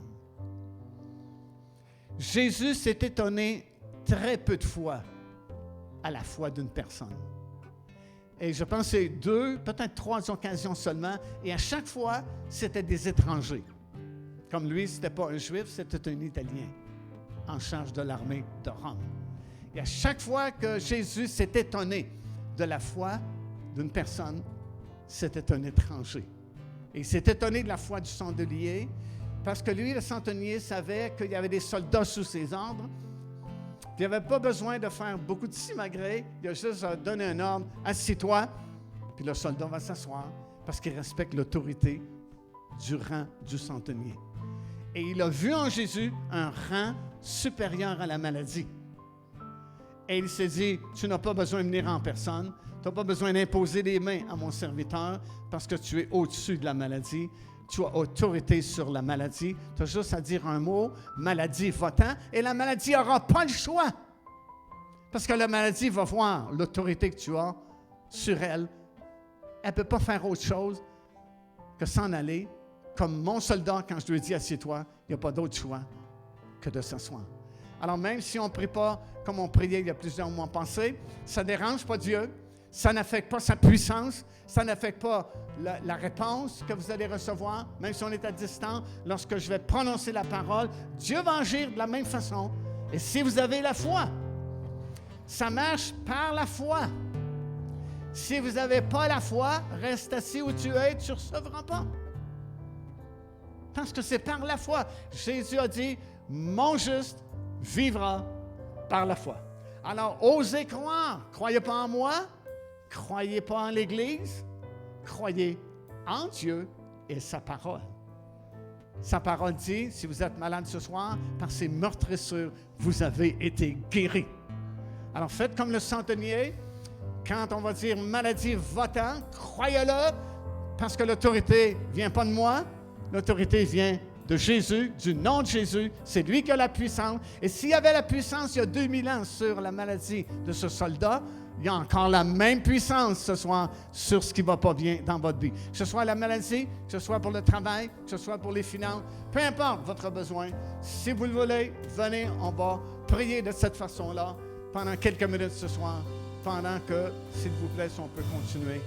Jésus s'est étonné très peu de fois à la foi d'une personne. Et je pense que c'est 2, peut-être 3 occasions seulement. Et à chaque fois, c'était des étrangers. Comme lui, ce n'était pas un Juif, c'était un Italien en charge de l'armée de Rome. Et à chaque fois que Jésus s'est étonné de la foi d'une personne, c'était un étranger. Et il s'est étonné de la foi du centenier parce que lui, le centenier, savait qu'il y avait des soldats sous ses ordres. Il n'avait pas besoin de faire beaucoup de simagrées. Il a juste donné un ordre, assis-toi, puis le soldat va s'asseoir parce qu'il respecte l'autorité du rang du centenier. Et il a vu en Jésus un rang supérieur à la maladie. Et il s'est dit, tu n'as pas besoin de venir en personne, tu n'as pas besoin d'imposer les mains à mon serviteur parce que tu es au-dessus de la maladie. Tu as autorité sur la maladie. Tu as juste à dire un mot, maladie va-t'en, et la maladie n'aura pas le choix. Parce que la maladie va voir l'autorité que tu as sur elle. Elle ne peut pas faire autre chose que s'en aller. Comme mon soldat, quand je lui dis assieds-toi, il n'y a pas d'autre choix que de s'asseoir. Alors même si on ne prie pas comme on priait il y a plusieurs mois passés, ça ne dérange pas Dieu. Ça n'affecte pas sa puissance, ça n'affecte pas la réponse que vous allez recevoir, même si on est à distance. Lorsque je vais prononcer la parole, Dieu va agir de la même façon. Et si vous avez la foi, ça marche par la foi. Si vous n'avez pas la foi, reste assis où tu es, tu ne recevras pas. Parce que c'est par la foi. Jésus a dit, mon juste vivra par la foi. Alors, osez croire. Croyez pas en moi. Croyez pas en l'Église, croyez en Dieu et sa parole. Sa parole dit, si vous êtes malade ce soir, par ses meurtrissures, vous avez été guéris. Alors faites comme le centenier, quand on va dire maladie va-t'en, croyez-le, parce que l'autorité ne vient pas de moi, l'autorité vient de Jésus, du nom de Jésus. C'est lui qui a la puissance. Et s'il y avait la puissance il y a 2000 ans sur la maladie de ce soldat, il y a encore la même puissance ce soir sur ce qui ne va pas bien dans votre vie. Que ce soit la maladie, que ce soit pour le travail, que ce soit pour les finances, peu importe votre besoin. Si vous le voulez, venez, on va prier de cette façon-là pendant quelques minutes ce soir, pendant que, s'il vous plaît, si on peut continuer.